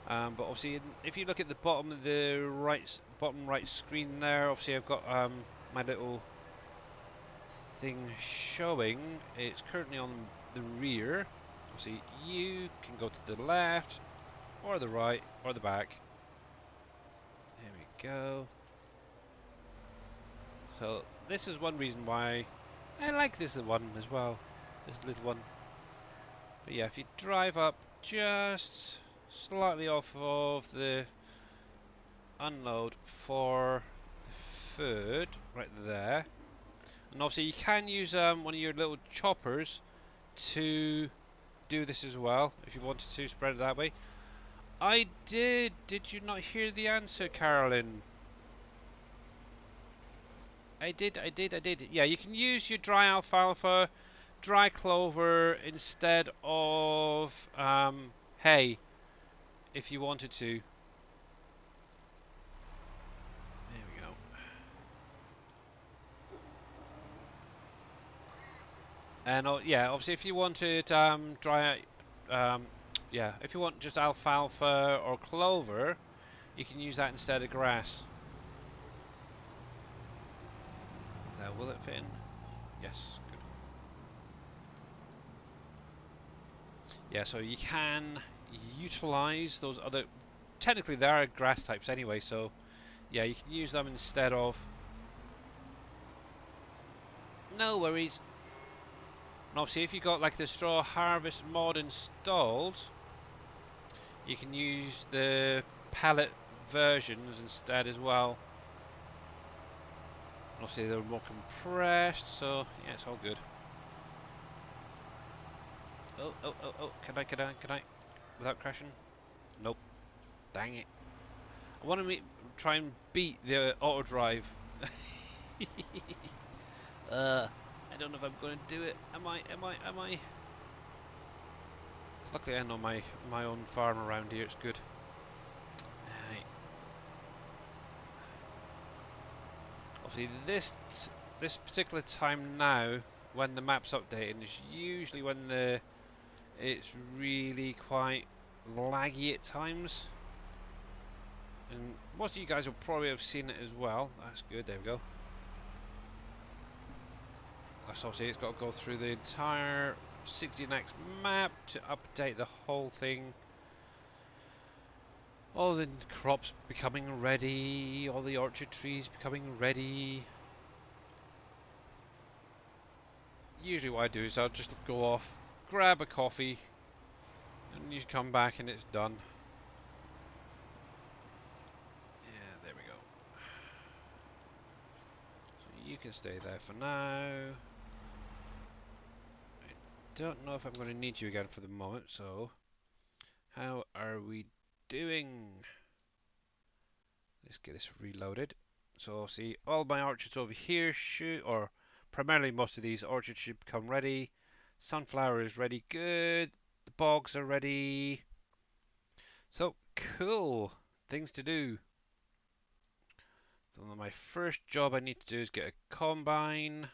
But obviously, if you look at the bottom of the bottom right screen there, obviously I've got my little thing showing. It's currently on the rear. obviously you can go to the left, or the right, or the back. There we go. So this is one reason why I like this one as well. This little one. But yeah, if you drive up just slightly off of the unload for the food, right there. And obviously you can use one of your little choppers to do this as well, if you wanted to spread it that way. I did. Did you not hear the answer, Carolyn? I did. Yeah, you can use your dry alfalfa, dry clover instead of hay, if you wanted to. There we go. And yeah, obviously, if you wanted yeah, if you want just alfalfa or clover, you can use that instead of grass. Now, will it fit in? Yes, good. Yeah, so you can utilize those other. Technically, they are grass types anyway, so yeah, you can use them instead of. No worries. And obviously, if you got like the straw harvest mod installed, you can use the pallet versions instead as well. Obviously, they're more compressed, so yeah, it's all good. Oh! Can I? Without crashing? Nope. Dang it. I want to try and beat the auto drive. I don't know if I'm going to do it. Am I? Luckily, I know my own farm around here. It's good. Right. Obviously, this particular time now, when the map's updating, is usually when it's really quite laggy at times. And most of you guys will probably have seen it as well. That's good. There we go. That's obviously it's got to go through the entire 16x map to update the whole thing. All the crops becoming ready, all the orchard trees becoming ready. Usually what I do is I'll just go off, grab a coffee, and you come back and it's done. Yeah, there we go. So you can stay there for now. I don't know if I'm going to need you again for the moment, so how are we doing? Let's get this reloaded. So see, all my orchards over here should, or primarily most of these orchards should become ready. Sunflower is ready, good. The bogs are ready. So cool, things to do. So my first job I need to do is get a combine,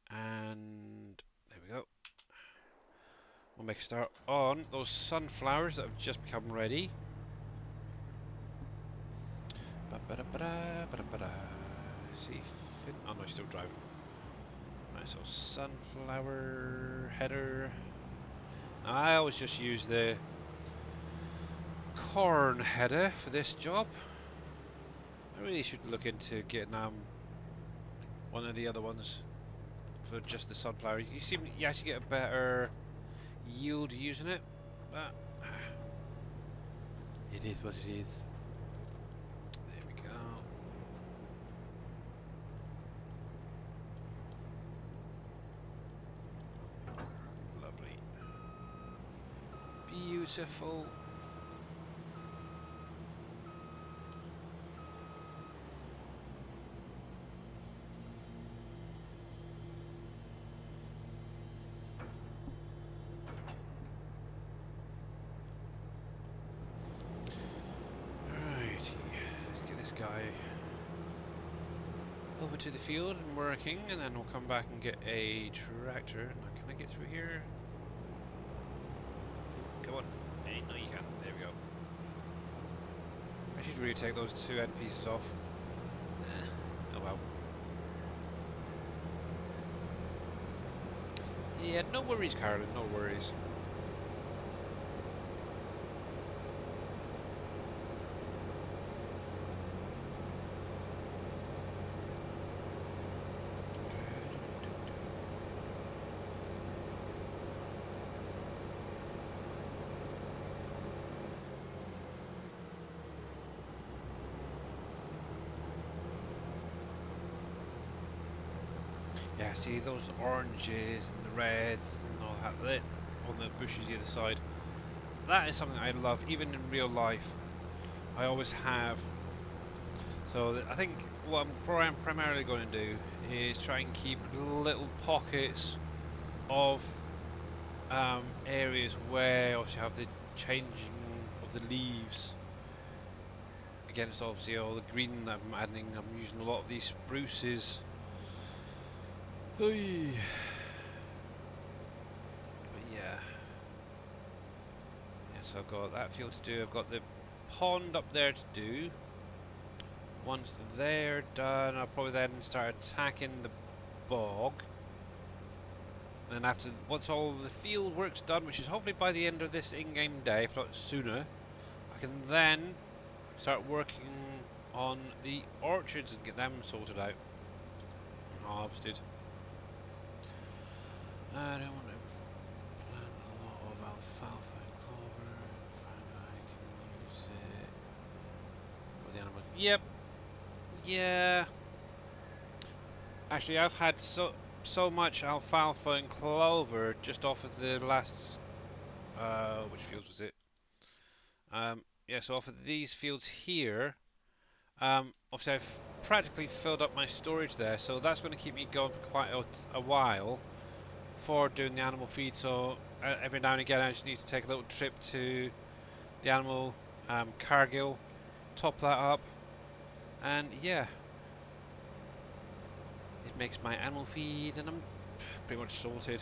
and there we go. We'll make a start on those sunflowers that have just become ready. See, oh no, he's still driving. Right, so sunflower header. Now, I always just use the corn header for this job. I really should look into getting one of the other ones for just the sunflower. You actually get a better yield using it, but it is what it is. There we go. Lovely. Beautiful. Guy over to the field and working, and then we'll come back and get a tractor. Now, can I get through here? Come on. Hey, no you can't. There we go. I should really take those two end pieces off. Oh well. Yeah, no worries, Carolyn, no worries. Yeah, see those oranges and the reds and all that on the bushes the other side. That is something I love, even in real life. I always have. So I think what I'm primarily going to do is try and keep little pockets of areas where obviously you have the changing of the leaves against obviously all the green that I'm adding. I'm using a lot of these spruces. Oy. But yeah, so I've got that field to do. I've got the pond up there to do. Once they're done, I'll probably then start attacking the bog. And then once all the field work's done, which is hopefully by the end of this in-game day, if not sooner, I can then start working on the orchards and get them sorted out and harvested. I don't want to plant a lot of alfalfa and clover. I can use it for the animals. Yep. Yeah. Actually, I've had so much alfalfa and clover just off of the last which fields was it? Yeah, so off of these fields here, obviously I've practically filled up my storage there, so that's going to keep me going for quite a while for doing the animal feed. So every now and again, I just need to take a little trip to the animal cargill, top that up, and yeah, it makes my animal feed, and I'm pretty much sorted.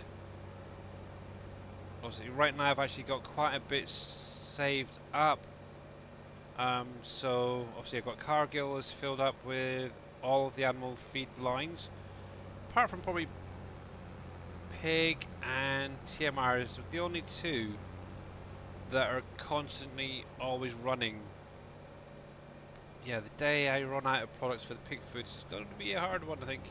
Obviously, right now I've actually got quite a bit saved up. So obviously I've got Cargill is filled up with all of the animal feed lines, apart from probably Pig and TMR is the only two that are constantly always running. Yeah, the day I run out of products for the pig food is going to be a hard one, I think.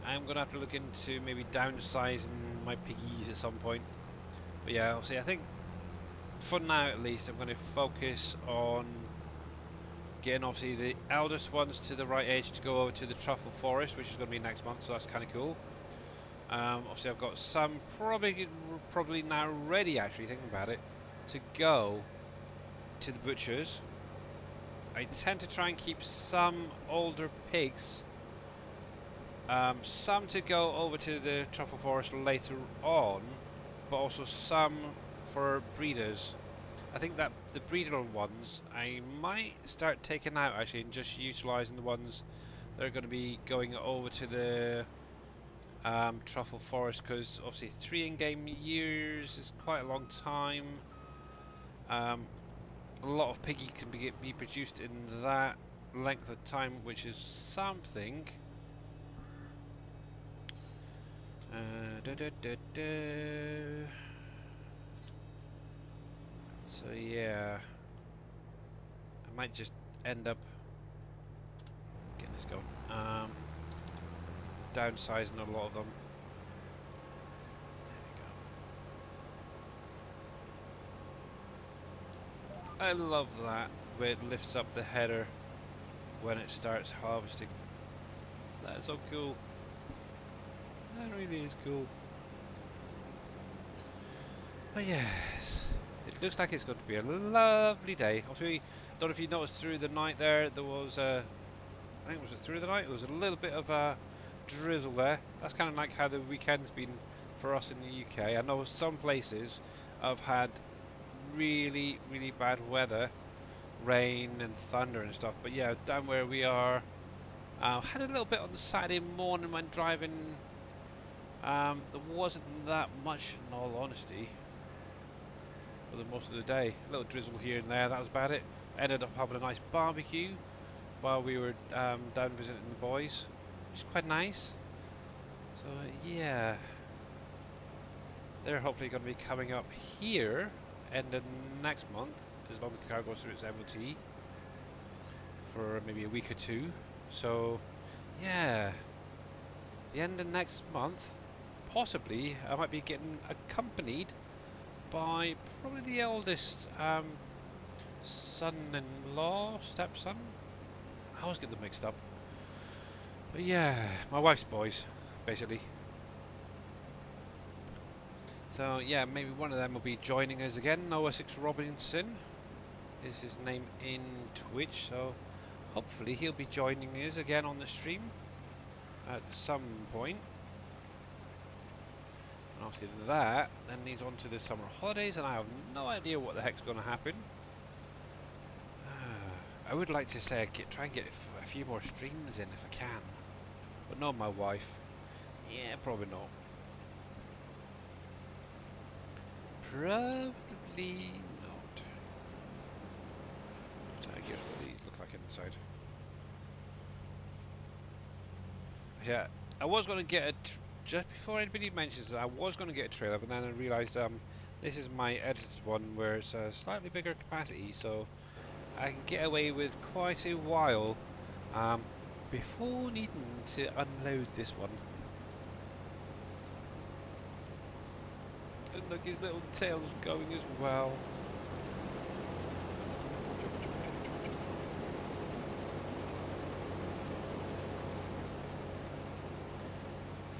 I'm going to have to look into maybe downsizing my piggies at some point. But yeah, obviously I think for now at least I'm going to focus on getting obviously the eldest ones to the right age to go over to the truffle forest, which is going to be next month, so that's kind of cool. Obviously I've got some probably now ready, actually thinking about it, to go to the butchers. I tend to try and keep some older pigs, some to go over to the truffle forest later on, but also some for breeders. I think that the breeder ones I might start taking out actually and just utilising the ones that are going to be going over to the truffle forest, because obviously 3 in-game years is quite a long time. Um, a lot of piggy can be produced in that length of time, which is something. Da, da, da, da. So yeah, I might just end up getting this going. Downsizing a lot of them. I love that, the way it lifts up the header when it starts harvesting. That's so cool. That really is cool. But yes, it looks like it's going to be a lovely day. Obviously, don't know if you noticed through the night there was I think it was through the night, there was a little bit of a drizzle there. That's kind of like how the weekend's been for us in the UK. I know some places have had really bad weather, rain and thunder and stuff. But yeah, down where we are, had a little bit on the Saturday morning when driving. There wasn't that much, in all honesty, for the most of the day. A little drizzle here and there. That was about it. Ended up having a nice barbecue while we were down visiting the boys, which is quite nice. So yeah, they're hopefully going to be coming up here end of next month, as long as the car goes through its MOT for maybe a week or two. So yeah, the end of next month, possibly I might be getting accompanied by probably the eldest son-in-law, stepson. I always get them mixed up. But yeah, my wife's boys, basically. So yeah, maybe one of them will be joining us again. Noah 6 Robinson is his name in Twitch, so hopefully he'll be joining us again on the stream at some point. And after that, then he's on to the summer holidays, and I have no idea what the heck's going to happen. I would like to say try and get a few more streams in if I can, but not my wife. Yeah, probably not. Probably not. Try to get what these look like inside. Yeah, I was going to get a just before anybody mentions it, I was going to get a trailer, but then I realised this is my edited one where it's a slightly bigger capacity, so I can get away with quite a while before needing to unload this one. And look, his little tail's going as well.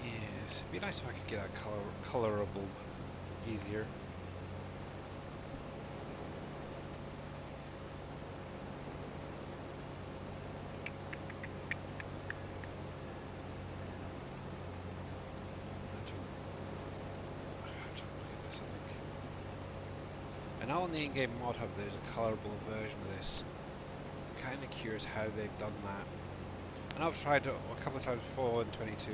Yes, it'd be nice if I could get that colorable easier. And now on the in-game mod hub there's a colorable version of this. I'm kind of curious how they've done that. And I've tried it a couple of times before in 22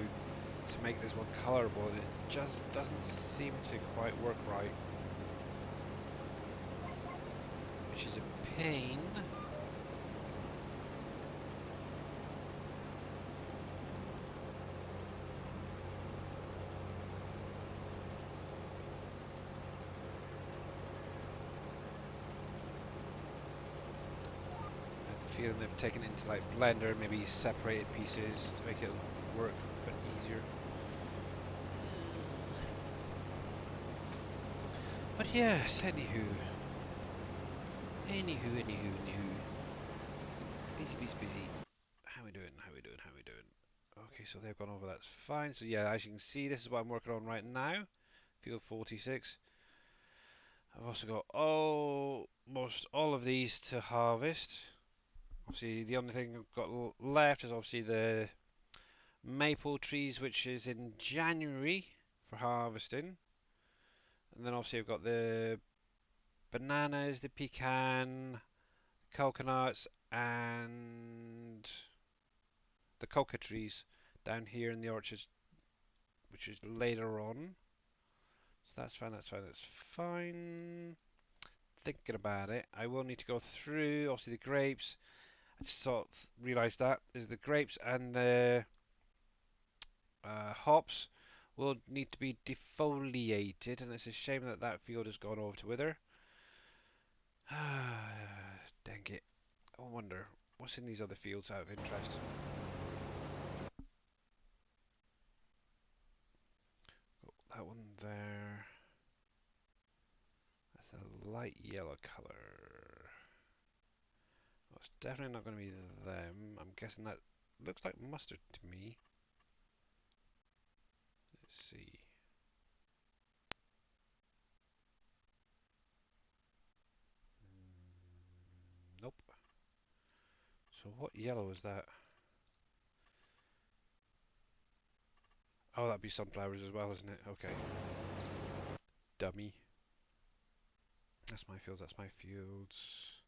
to make this one colorable, and it just doesn't seem to quite work right. Which is a pain. Feeling they've taken it into like Blender, maybe separated pieces to make it work a bit easier. But yes, anywho. Busy. How we doing? Okay, so they've gone over, that's fine. So yeah, as you can see, this is what I'm working on right now. Field 46. I've also got almost all of these to harvest. Obviously, the only thing I've got left is obviously the maple trees, which is in January for harvesting. And then obviously I've got the bananas, the pecan, coconuts, and the coca trees down here in the orchards, which is later on. So that's fine. Thinking about it, I will need to go through, obviously, the grapes. I just sort of realised that is the grapes and the hops will need to be defoliated, and it's a shame that that field has gone over to wither. Dang it. I wonder what's in these other fields out of interest. Got that one there. That's a light yellow colour. Well, it's definitely not going to be them. I'm guessing that looks like mustard to me. Let's see. Nope. So what yellow is that? Oh, that'd be sunflowers as well, isn't it? Okay. Dummy. That's my fields, that's my fields.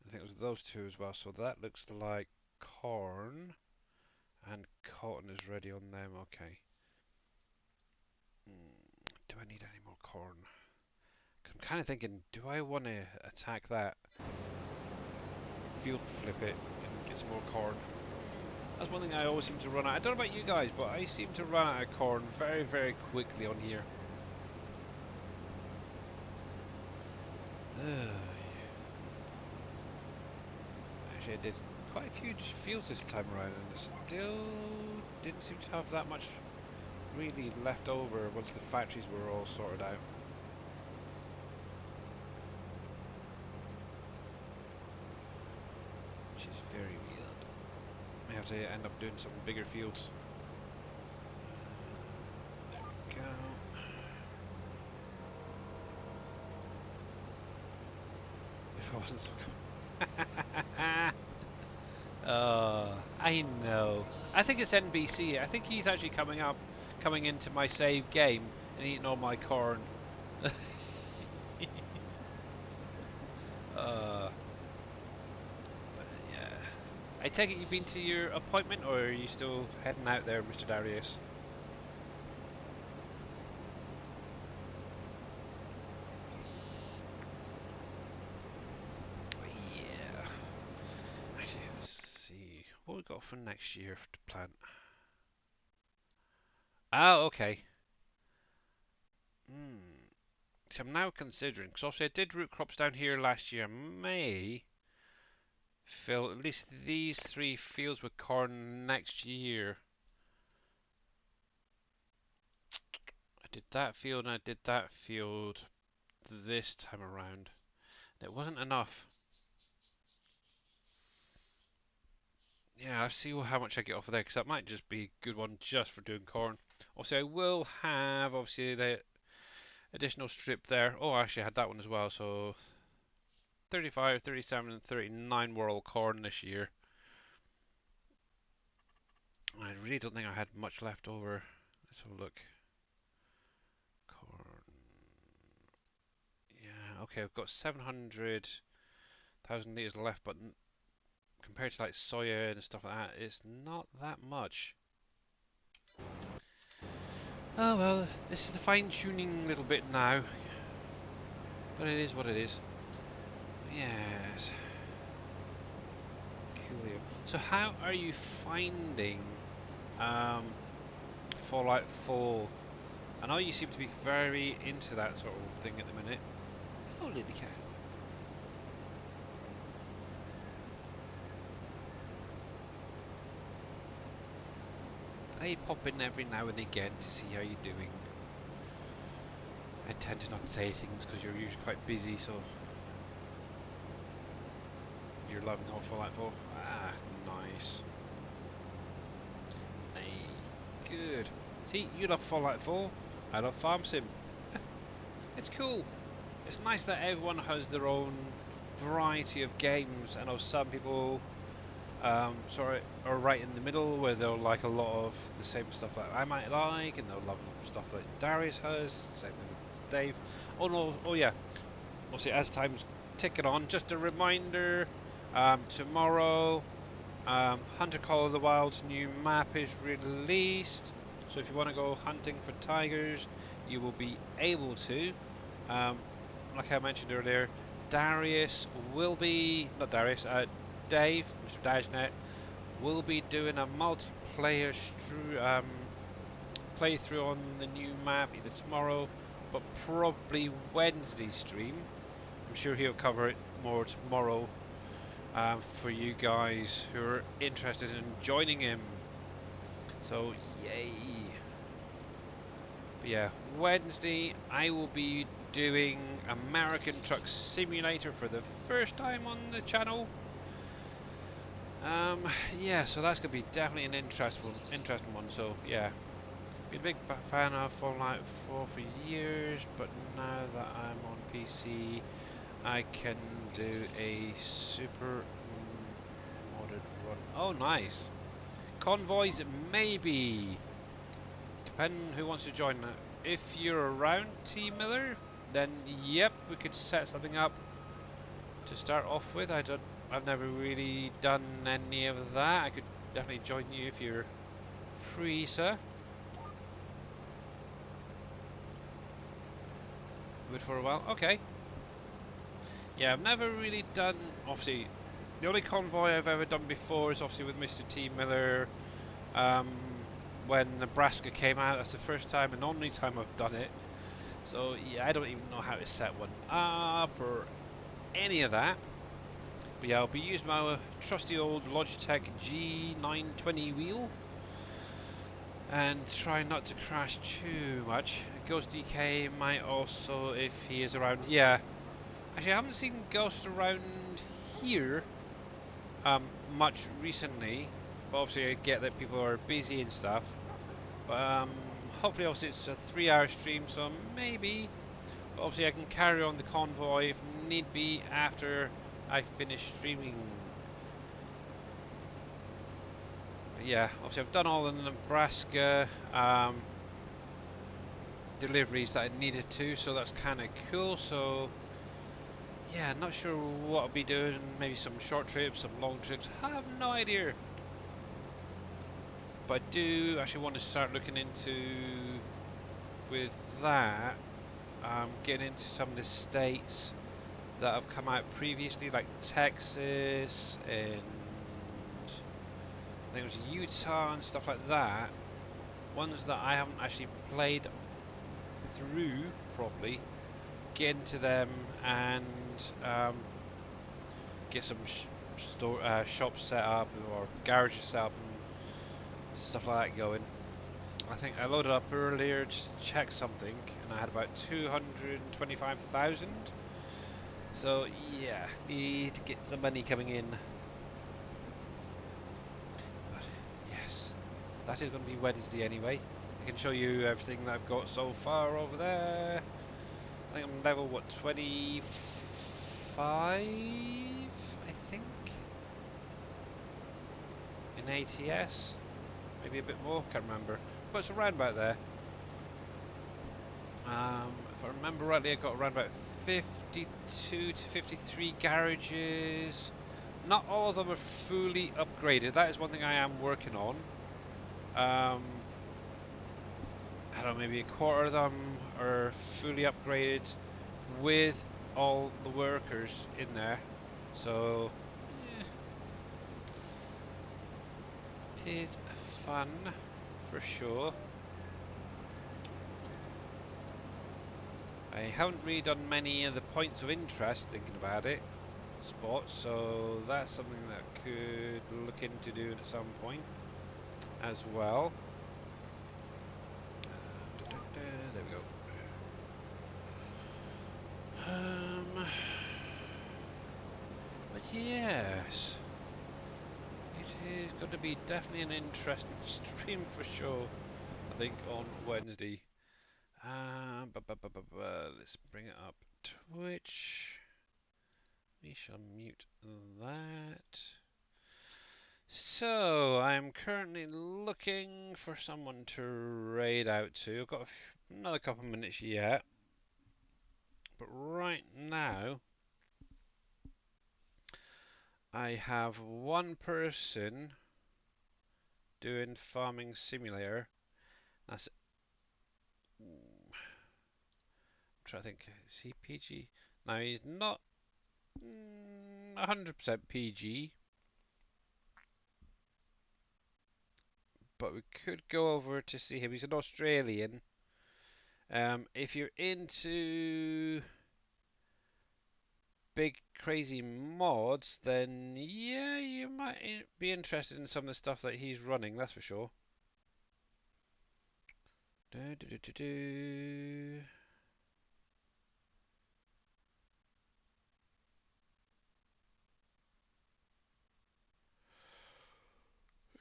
I think it was those two as well, so that looks like corn. And cotton is ready on them, okay. Do I need any more corn? I'm kind of thinking, do I want to attack that? Field flip it and get some more corn. That's one thing I always seem to run out. I don't know about you guys, but I seem to run out of corn very, very quickly on here. Actually, I did quite a few fields this time around, and still didn't seem to have that much really left over once the factories were all sorted out. Which is very weird. I have to end up doing some bigger fields. I wasn't so good. I know. I think it's NBC. I think he's actually coming into my save game and eating all my corn. uh, but yeah. I take it you've been to your appointment, or are you still heading out there, Mr. Darius? Yeah. Actually, let's see what we got for next year to plan. Oh, okay. Hmm. So I'm now considering, because obviously I did root crops down here last year. I may fill at least these 3 fields with corn next year. I did that field and I did that field this time around. It wasn't enough. Yeah, I'll see how much I get off of there, because that might just be a good one just for doing corn. Obviously, I will have obviously the additional strip there. Oh, actually, I had that one as well. So 35, 37, and 39 were all corn this year. I really don't think I had much left over. Let's have a look. Corn. Yeah, okay, I've got 700,000 litres left, but compared to like soya and stuff like that, it's not that much. Oh well, this is the fine-tuning little bit now, but it is what it is. Yes. Coolio. So how are you finding um, Fallout 4? I know you seem to be very into that sort of thing at the minute. Oh, lady cat. I pop in every now and again to see how you're doing. I tend to not say things because you're usually quite busy, so you're loving all Fallout 4. Ah, nice. Hey, good. See, you love Fallout 4. I love Farm Sim. It's cool. It's nice that everyone has their own variety of games. I know some people sort of are right in the middle, where they'll like a lot of the same stuff that I might like, and they'll love stuff that Darius has. Same with Dave. Oh no! Oh yeah. Obviously, as time's ticking on, just a reminder. Tomorrow, Hunter Call of the Wild's new map is released. So if you want to go hunting for tigers, you will be able to. Um, like I mentioned earlier, Darius will be, not Darius, Dave, Mr. Dajnet, will be doing a multiplayer playthrough on the new map either tomorrow, but probably Wednesday stream. I'm sure he'll cover it more tomorrow for you guys who are interested in joining him. So, yay! But yeah, Wednesday I will be doing American Truck Simulator for the first time on the channel. Yeah, so that's gonna be definitely an interesting one. So yeah, been a big fan of Fallout 4 for years, but now that I'm on PC, I can do a super modded run. Oh, nice! Convoys, maybe. Depending who wants to join. If you're around, T Miller, then yep, we could set something up to start off with. I've never really done any of that. I could definitely join you if you're free, sir. Good for a while. Okay. Yeah, I've never really done. Obviously, the only convoy I've ever done before is obviously with Mr. T Miller. Um, when Nebraska came out, that's the first time and only time I've done it. So yeah, I don't even know how to set one up or any of that. But yeah, I'll be using my trusty old Logitech G920 wheel and try not to crash too much. Ghost DK might also, if he is around. Yeah, actually I haven't seen Ghost around here much recently, but obviously I get that people are busy and stuff. But hopefully obviously it's a 3-hour stream, so maybe. But obviously I can carry on the convoy if need be after I finished streaming. Yeah, obviously I've done all the Nebraska deliveries that I needed to, so that's kind of cool. So yeah, not sure what I'll be doing. Maybe some short trips, some long trips. I have no idea. But I do actually want to start looking into with that. Getting into some of the states that have come out previously, like Texas and I think it was Utah and stuff like that. Ones that I haven't actually played through properly. Get into them and get some shops set up or garages set up and stuff like that going. I think I loaded up earlier just to check something, and I had about 225,000. So yeah, need to get some money coming in. But yes, that is going to be Wednesday anyway. I can show you everything that I've got so far over there. I think I'm level, what, 25? I think? In ATS? Maybe a bit more, can't remember. But it's around about there. If I remember rightly, I got around about 52 to 53 garages. Not all of them are fully upgraded. That is one thing I am working on. I don't know, maybe a quarter of them are fully upgraded with all the workers in there. So, yeah, it is fun for sure. I haven't really done many of the points of interest thinking about it spots, so that's something that I could look into doing at some point as well. There we go. But yes, it is going to be definitely an interesting stream for sure. I think on Wednesday. Let's bring it up. Twitch. We shall mute that. So, I'm currently looking for someone to raid out to. I've got another couple of minutes yet. But right now, I have one person doing Farming Simulator. That's. I'm trying to think. Is he PG? No, he's not 100% PG. But we could go over to see him. He's an Australian. If you're into big crazy mods, then yeah, you might be interested in some of the stuff that he's running. That's for sure. Do, do, do, do, do.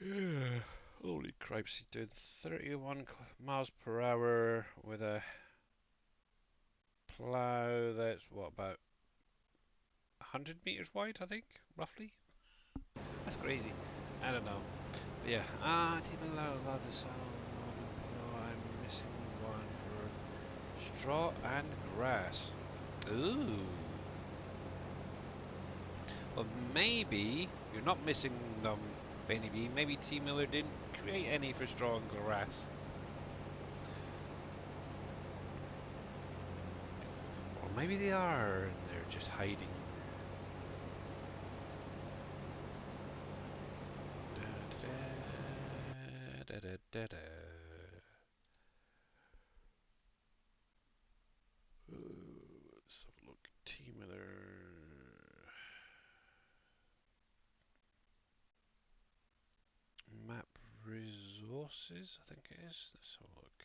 Yeah. Holy cripes, he's doing 31 miles per hour with a plough that's what, about 100 meters wide, I think, roughly. That's crazy. I don't know. But yeah, Team Allow love the sound. No, I'm missing one for straw and grass. Ooh. Well, maybe you're not missing them, Benny B. Maybe T Miller didn't create any for straw and grass. Or maybe they are and they're just hiding. Da, da, da, da, da. Let's have a look. T Miller. Map resources, I think it is. Let's have a look.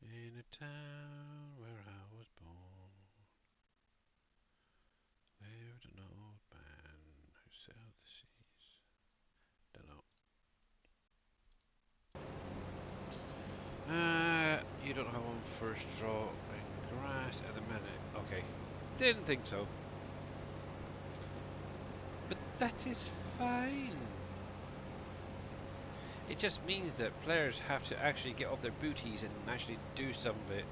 In a town where I was born, lived an old man who sailed the seas. Don't know. You don't have one for straw and grass at the minute. Okay. Didn't think so. But that is fine. It just means that players have to actually get off their booties and actually do some of it.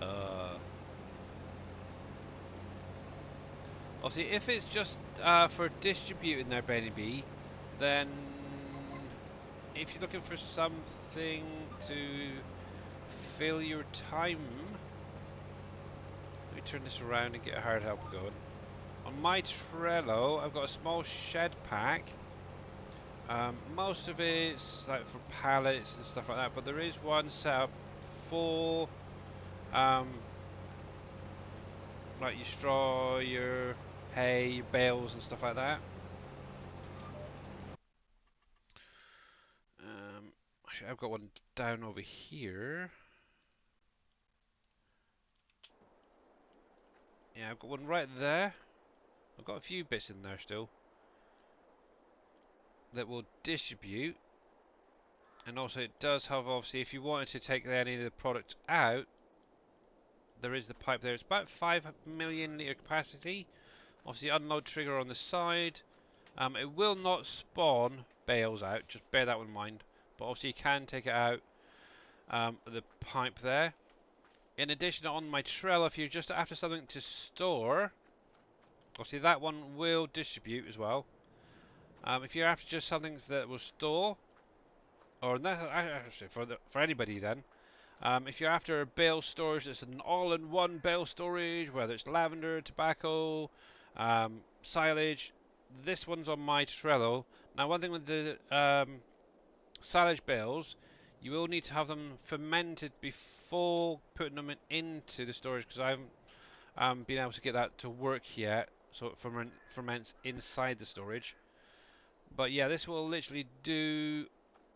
uh, Obviously, if it's just for distributing their Benny B, then if you're looking for something to fill your time, let me turn this around and get a hard help going. On my Trello, I've got a small shed pack. Most of it's like for pallets and stuff like that, but there is one set up for um, like your straw, your hay, your bales and stuff like that. Actually, I've got one down over here. Yeah, I've got one right there. I've got a few bits in there still that will distribute. And also it does have, obviously, if you wanted to take any of the product out, there is the pipe there. It's about 5 million litre capacity. Obviously unload trigger on the side. It will not spawn bales out, just bear that in mind. But obviously you can take it out, the pipe there. In addition, on my Trello, if you're just after something to store, obviously that one will distribute as well. If you're after just something that will store, or actually for anybody then, if you're after a bale storage that's an all-in-one bale storage, whether it's lavender, tobacco, silage, this one's on my Trello. Now, one thing with the silage bales, you will need to have them fermented before putting them into the storage, because I haven't been able to get that to work yet, so it ferments inside the storage. But yeah, this will literally do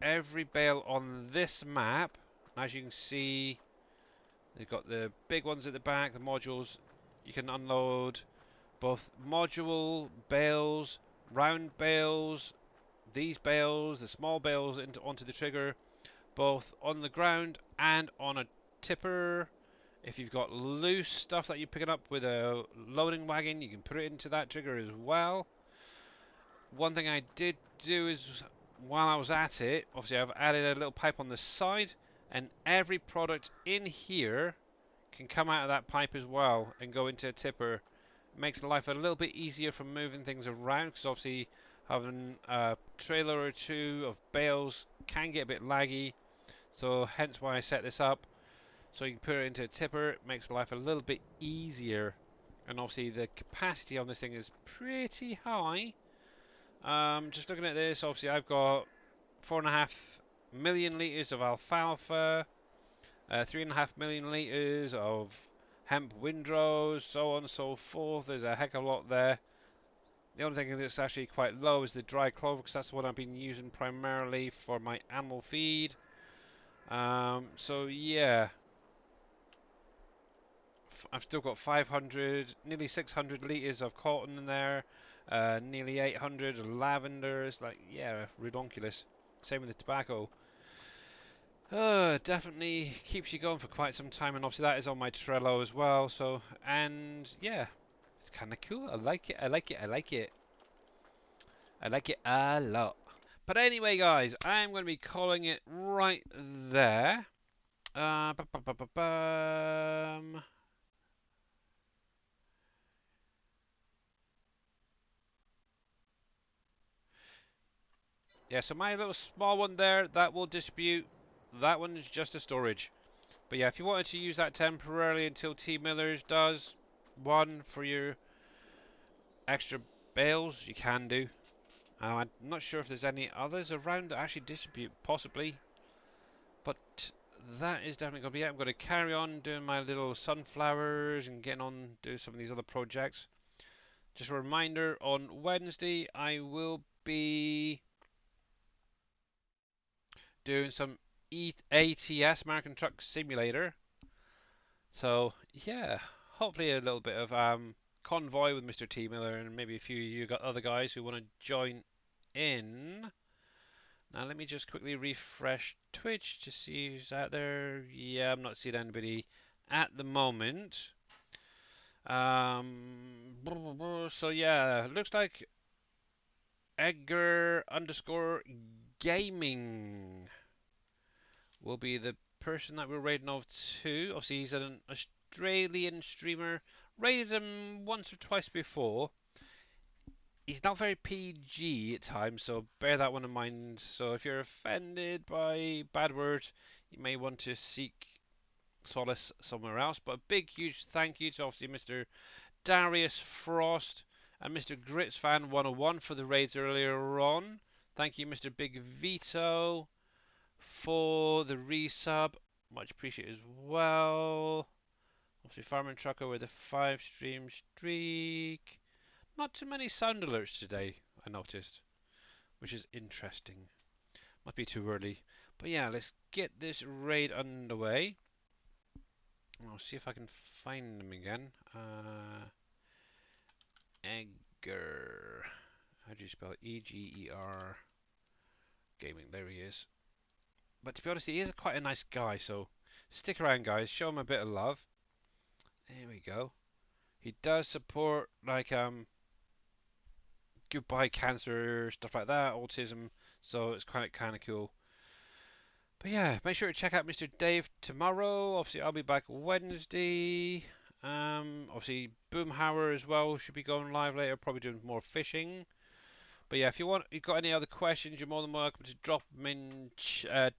every bale on this map. As you can see, they've got the big ones at the back, the modules. You can unload both module bales, round bales, these bales, the small bales onto the trigger, both on the ground and on a tipper. If you've got loose stuff that you're picking up with a loading wagon, you can put it into that trigger as well. One thing I did do is, while I was at it, obviously I've added a little pipe on the side, and every product in here can come out of that pipe as well and go into a tipper. Makes life a little bit easier for moving things around, because obviously having a trailer or two of bales can get a bit laggy, so hence why I set this up. So you can put it into a tipper, it makes life a little bit easier. And obviously the capacity on this thing is pretty high. Just looking at this, obviously I've got 4.5 million litres of alfalfa, 3.5 million litres of hemp windrows, so on and so forth. There's a heck of a lot there. The only thing that's actually quite low is the dry clover, because that's what I've been using primarily for my animal feed. So yeah, I've still got 500, nearly 600 litres of cotton in there, nearly 800 of lavender. It's like, yeah, redonkulous. Same with the tobacco. Definitely keeps you going for quite some time, and obviously that is on my Trello as well. So, and yeah, it's kind of cool. I like it. I like it. I like it. I like it a lot. But anyway, guys, I'm going to be calling it right there. Uh, ba -ba -ba -ba -bum. Yeah, so my little small one there, that will distribute. That one is just a storage. But yeah, if you wanted to use that temporarily until T Miller's does one for your extra bales, you can do. I'm not sure if there's any others around that actually distribute, possibly. But that is definitely going to be it. I'm going to carry on doing my little sunflowers and getting on doing some of these other projects. Just a reminder, on Wednesday I will be doing some ATS, American Truck Simulator. So yeah, hopefully a little bit of convoy with Mr. T Miller and maybe a few of you got other guys who want to join in. Now let me just quickly refresh Twitch to see who's out there. Yeah, I'm not seeing anybody at the moment. So yeah, looks like Edgar underscore gaming will be the person that we're rating of to. Obviously, he's an Australian streamer. Rated him once or twice before. He's not very PG at times, so bear that one in mind. So if you're offended by bad words, you may want to seek solace somewhere else. But a big, huge thank you to obviously Mr. Darius Frost and Mr. Gritsfan 101 for the raids earlier on. Thank you, Mr. Big Vito, for the resub. Much appreciated as well. Obviously, Farming Trucker with a 5 stream streak. Not too many sound alerts today, I noticed, which is interesting. Must be too early. But yeah, let's get this raid underway. I'll see if I can find them again. Edgar. How do you spell it? Eger gaming? There he is. But to be honest, he is quite a nice guy, so stick around, guys. Show him a bit of love. There we go. He does support like goodbye cancer, stuff like that, autism. So it's kind of cool. But yeah, make sure to check out Mr. Dave tomorrow. Obviously, I'll be back Wednesday. Obviously, Boomhauer as well should be going live later, probably doing more fishing. But yeah, if you've got any other questions, you're more than welcome to drop them in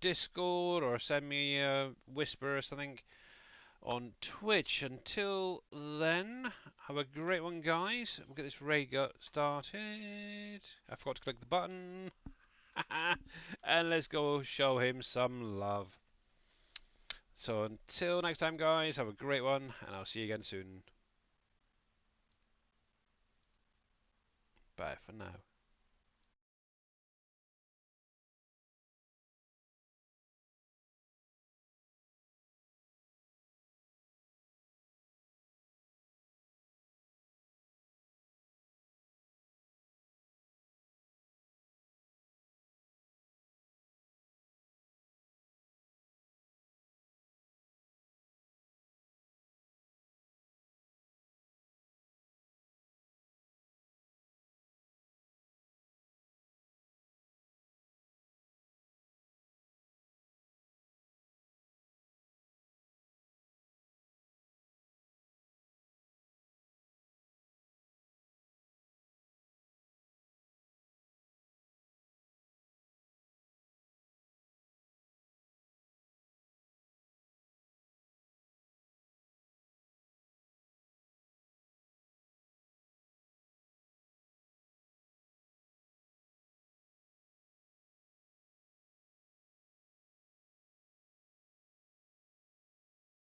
Discord or send me a whisper or something on Twitch. Until then, have a great one, guys. We'll get this raid started. I forgot to click the button. And let's go show him some love. So until next time, guys, have a great one, and I'll see you again soon. Bye for now.